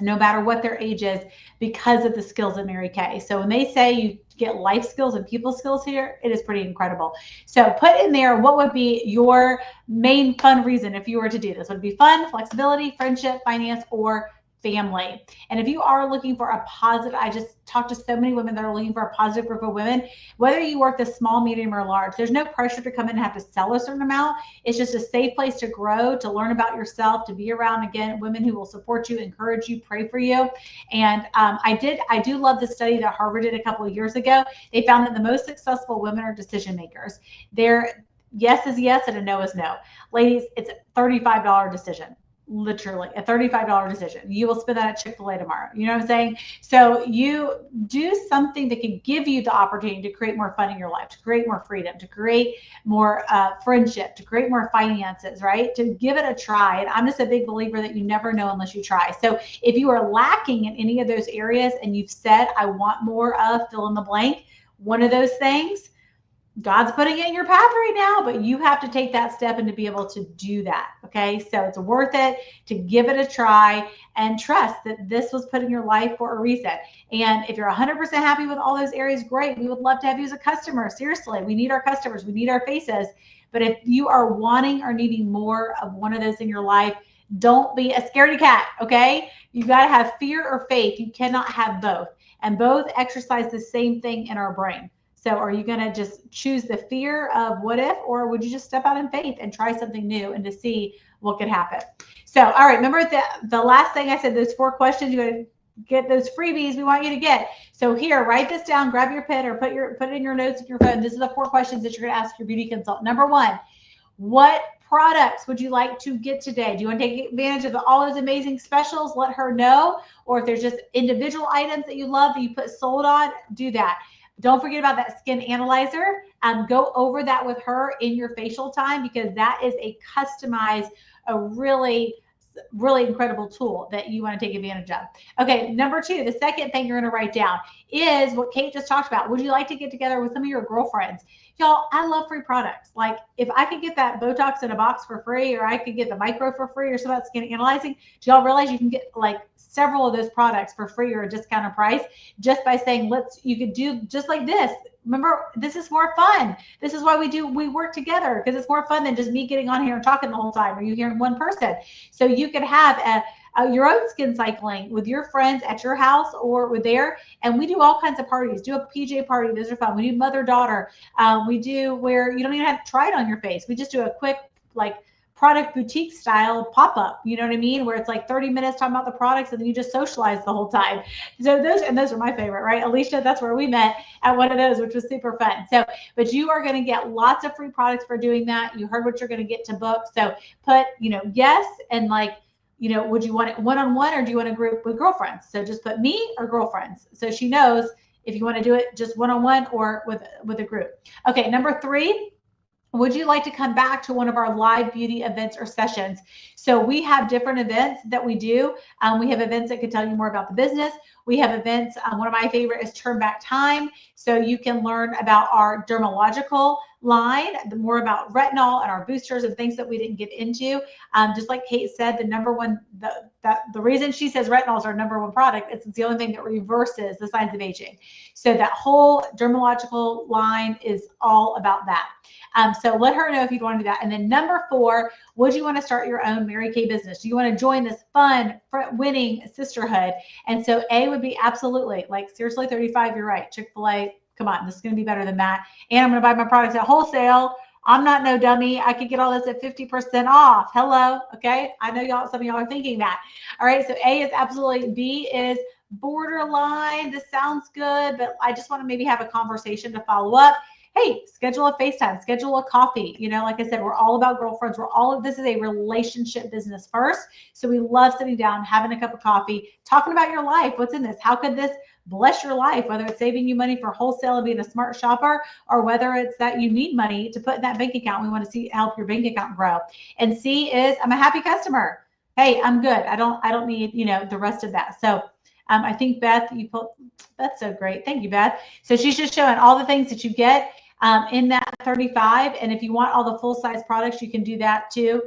no matter what their age is, because of the skills of Mary Kay. So when they say you get life skills and people skills here, it is pretty incredible. So put in there, what would be your main fun reason if you were to do this? Would it be fun, flexibility, friendship, finance, or family? And if you are looking for a positive, I just talked to so many women that are looking for a positive group of women, whether you work the small, medium, or large, there's no pressure to come in and have to sell a certain amount. It's just a safe place to grow, to learn about yourself, to be around, again, women who will support you, encourage you, pray for you. And I do love the study that Harvard did a couple of years ago. They found that the most successful women are decision makers. Their yes is yes and a no is no. Ladies, it's a $35 decision. Literally a $35 decision. You will spend that at Chick-fil-A tomorrow. You know what I'm saying? So you do something that can give you the opportunity to create more fun in your life, to create more freedom, to create more friendship, to create more finances, right? To give it a try. And I'm just a big believer that you never know unless you try. So if you are lacking in any of those areas and you've said, I want more of fill in the blank, one of those things, God's putting it in your path right now, but you have to take that step and to be able to do that. Okay. So it's worth it to give it a try and trust that this was put in your life for a reason. And if you're 100% happy with all those areas, great. We would love to have you as a customer. Seriously, we need our customers. We need our faces. But if you are wanting or needing more of one of those in your life, don't be a scaredy cat. Okay. You got to have fear or faith. You cannot have both. And both exercise the same thing in our brain. So are you going to just choose the fear of what if, or would you just step out in faith and try something new and to see what could happen? So, all right, remember the last thing I said, those 4 questions, you're going to get those freebies we want you to get. So here, write this down, grab your pen or put it in your notes in your phone. This is the 4 questions that you're going to ask your beauty consultant. Number 1, what products would you like to get today? Do you want to take advantage of all those amazing specials? Let her know. Or if there's just individual items that you love that you put sold on, do that. Don't forget about that skin analyzer. Go over that with her in your facial time, because that is a customized, a really really incredible tool that you want to take advantage of. Okay, number 2, the second thing you're going to write down is what Kate just talked about. Would you like to get together with some of your girlfriends? Y'all, I love free products. Like if I could get that Botox in a box for free, or I could get the micro for free, or some of that skin analyzing, do y'all realize you can get like several of those products for free or a discounted price just by saying, you could do just like this. Remember, this is more fun. This is why we work together, because it's more fun than just me getting on here and talking the whole time, or you hearing one person. So you could have your own skin cycling with your friends at your house or with there. And we do all kinds of parties. Do a PJ party. Those are fun. We do mother-daughter. We do where you don't even have to try it on your face. We just do a quick like product boutique style pop-up, you know what I mean? Where it's like 30 minutes talking about the products and then you just socialize the whole time. So those are my favorite, right? Alicia, that's where we met at one of those, which was super fun. So, but you are going to get lots of free products for doing that. You heard what you're going to get to book. So put, yes. And like, would you want it one-on-one, or do you want a group with girlfriends? So just put me or girlfriends. So she knows if you want to do it just one-on-one or with a group. Okay. Number 3, would you like to come back to one of our live beauty events or sessions? So we have different events that we do. We have events that can tell you more about the business. We have events. One of my favorite is Turn Back Time. So you can learn about our dermatological line, more about retinol and our boosters and things that we didn't get into. Just like Kate said, the reason she says retinol is our number 1 product, it's the only thing that reverses the signs of aging. So that whole dermatological line is all about that. So let her know if you'd want to do that. And then number 4, would you want to start your own Mary Kay business? Do you want to join this fun, winning sisterhood? And so A would be absolutely, like seriously, 35, you're right. Chick-fil-A, come on, this is going to be better than that. And I'm going to buy my products at wholesale. I'm not no dummy. I could get all this at 50% off. Hello. Okay. I know some of y'all are thinking that. All right. So A is absolutely. B is borderline. This sounds good, but I just want to maybe have a conversation to follow up. Hey, schedule a FaceTime, schedule a coffee. Like I said, we're all about girlfriends. This is a relationship business first. So we love sitting down, having a cup of coffee, talking about your life. What's in this? How could this bless your life? Whether it's saving you money for wholesale and being a smart shopper, or whether it's that you need money to put in that bank account. We want to help your bank account grow. And C is, I'm a happy customer. Hey, I'm good. I don't need, the rest of that. So I think Beth, that's so great. Thank you, Beth. So she's just showing all the things that you get in that 35. And if you want all the full size products, you can do that too.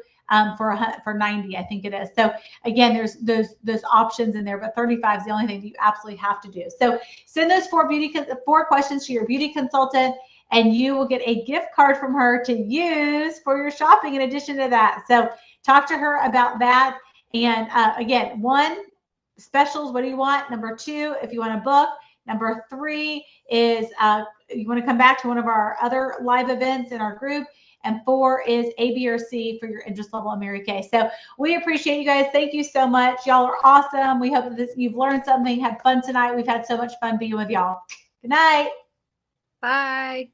For 90, I think it is. So again, there's those options in there, but 35 is the only thing that you absolutely have to do. So send those 4 questions to your beauty consultant, and you will get a gift card from her to use for your shopping in addition to that. So talk to her about that. And again, 1, specials, what do you want? Number 2, if you want to book. Number 3 is you want to come back to one of our other live events in our group. And 4 is A, B, or C for your interest level in Mary Kay. So we appreciate you guys. Thank you so much. Y'all are awesome. We hope that you've learned something, had fun tonight. We've had so much fun being with y'all. Good night. Bye.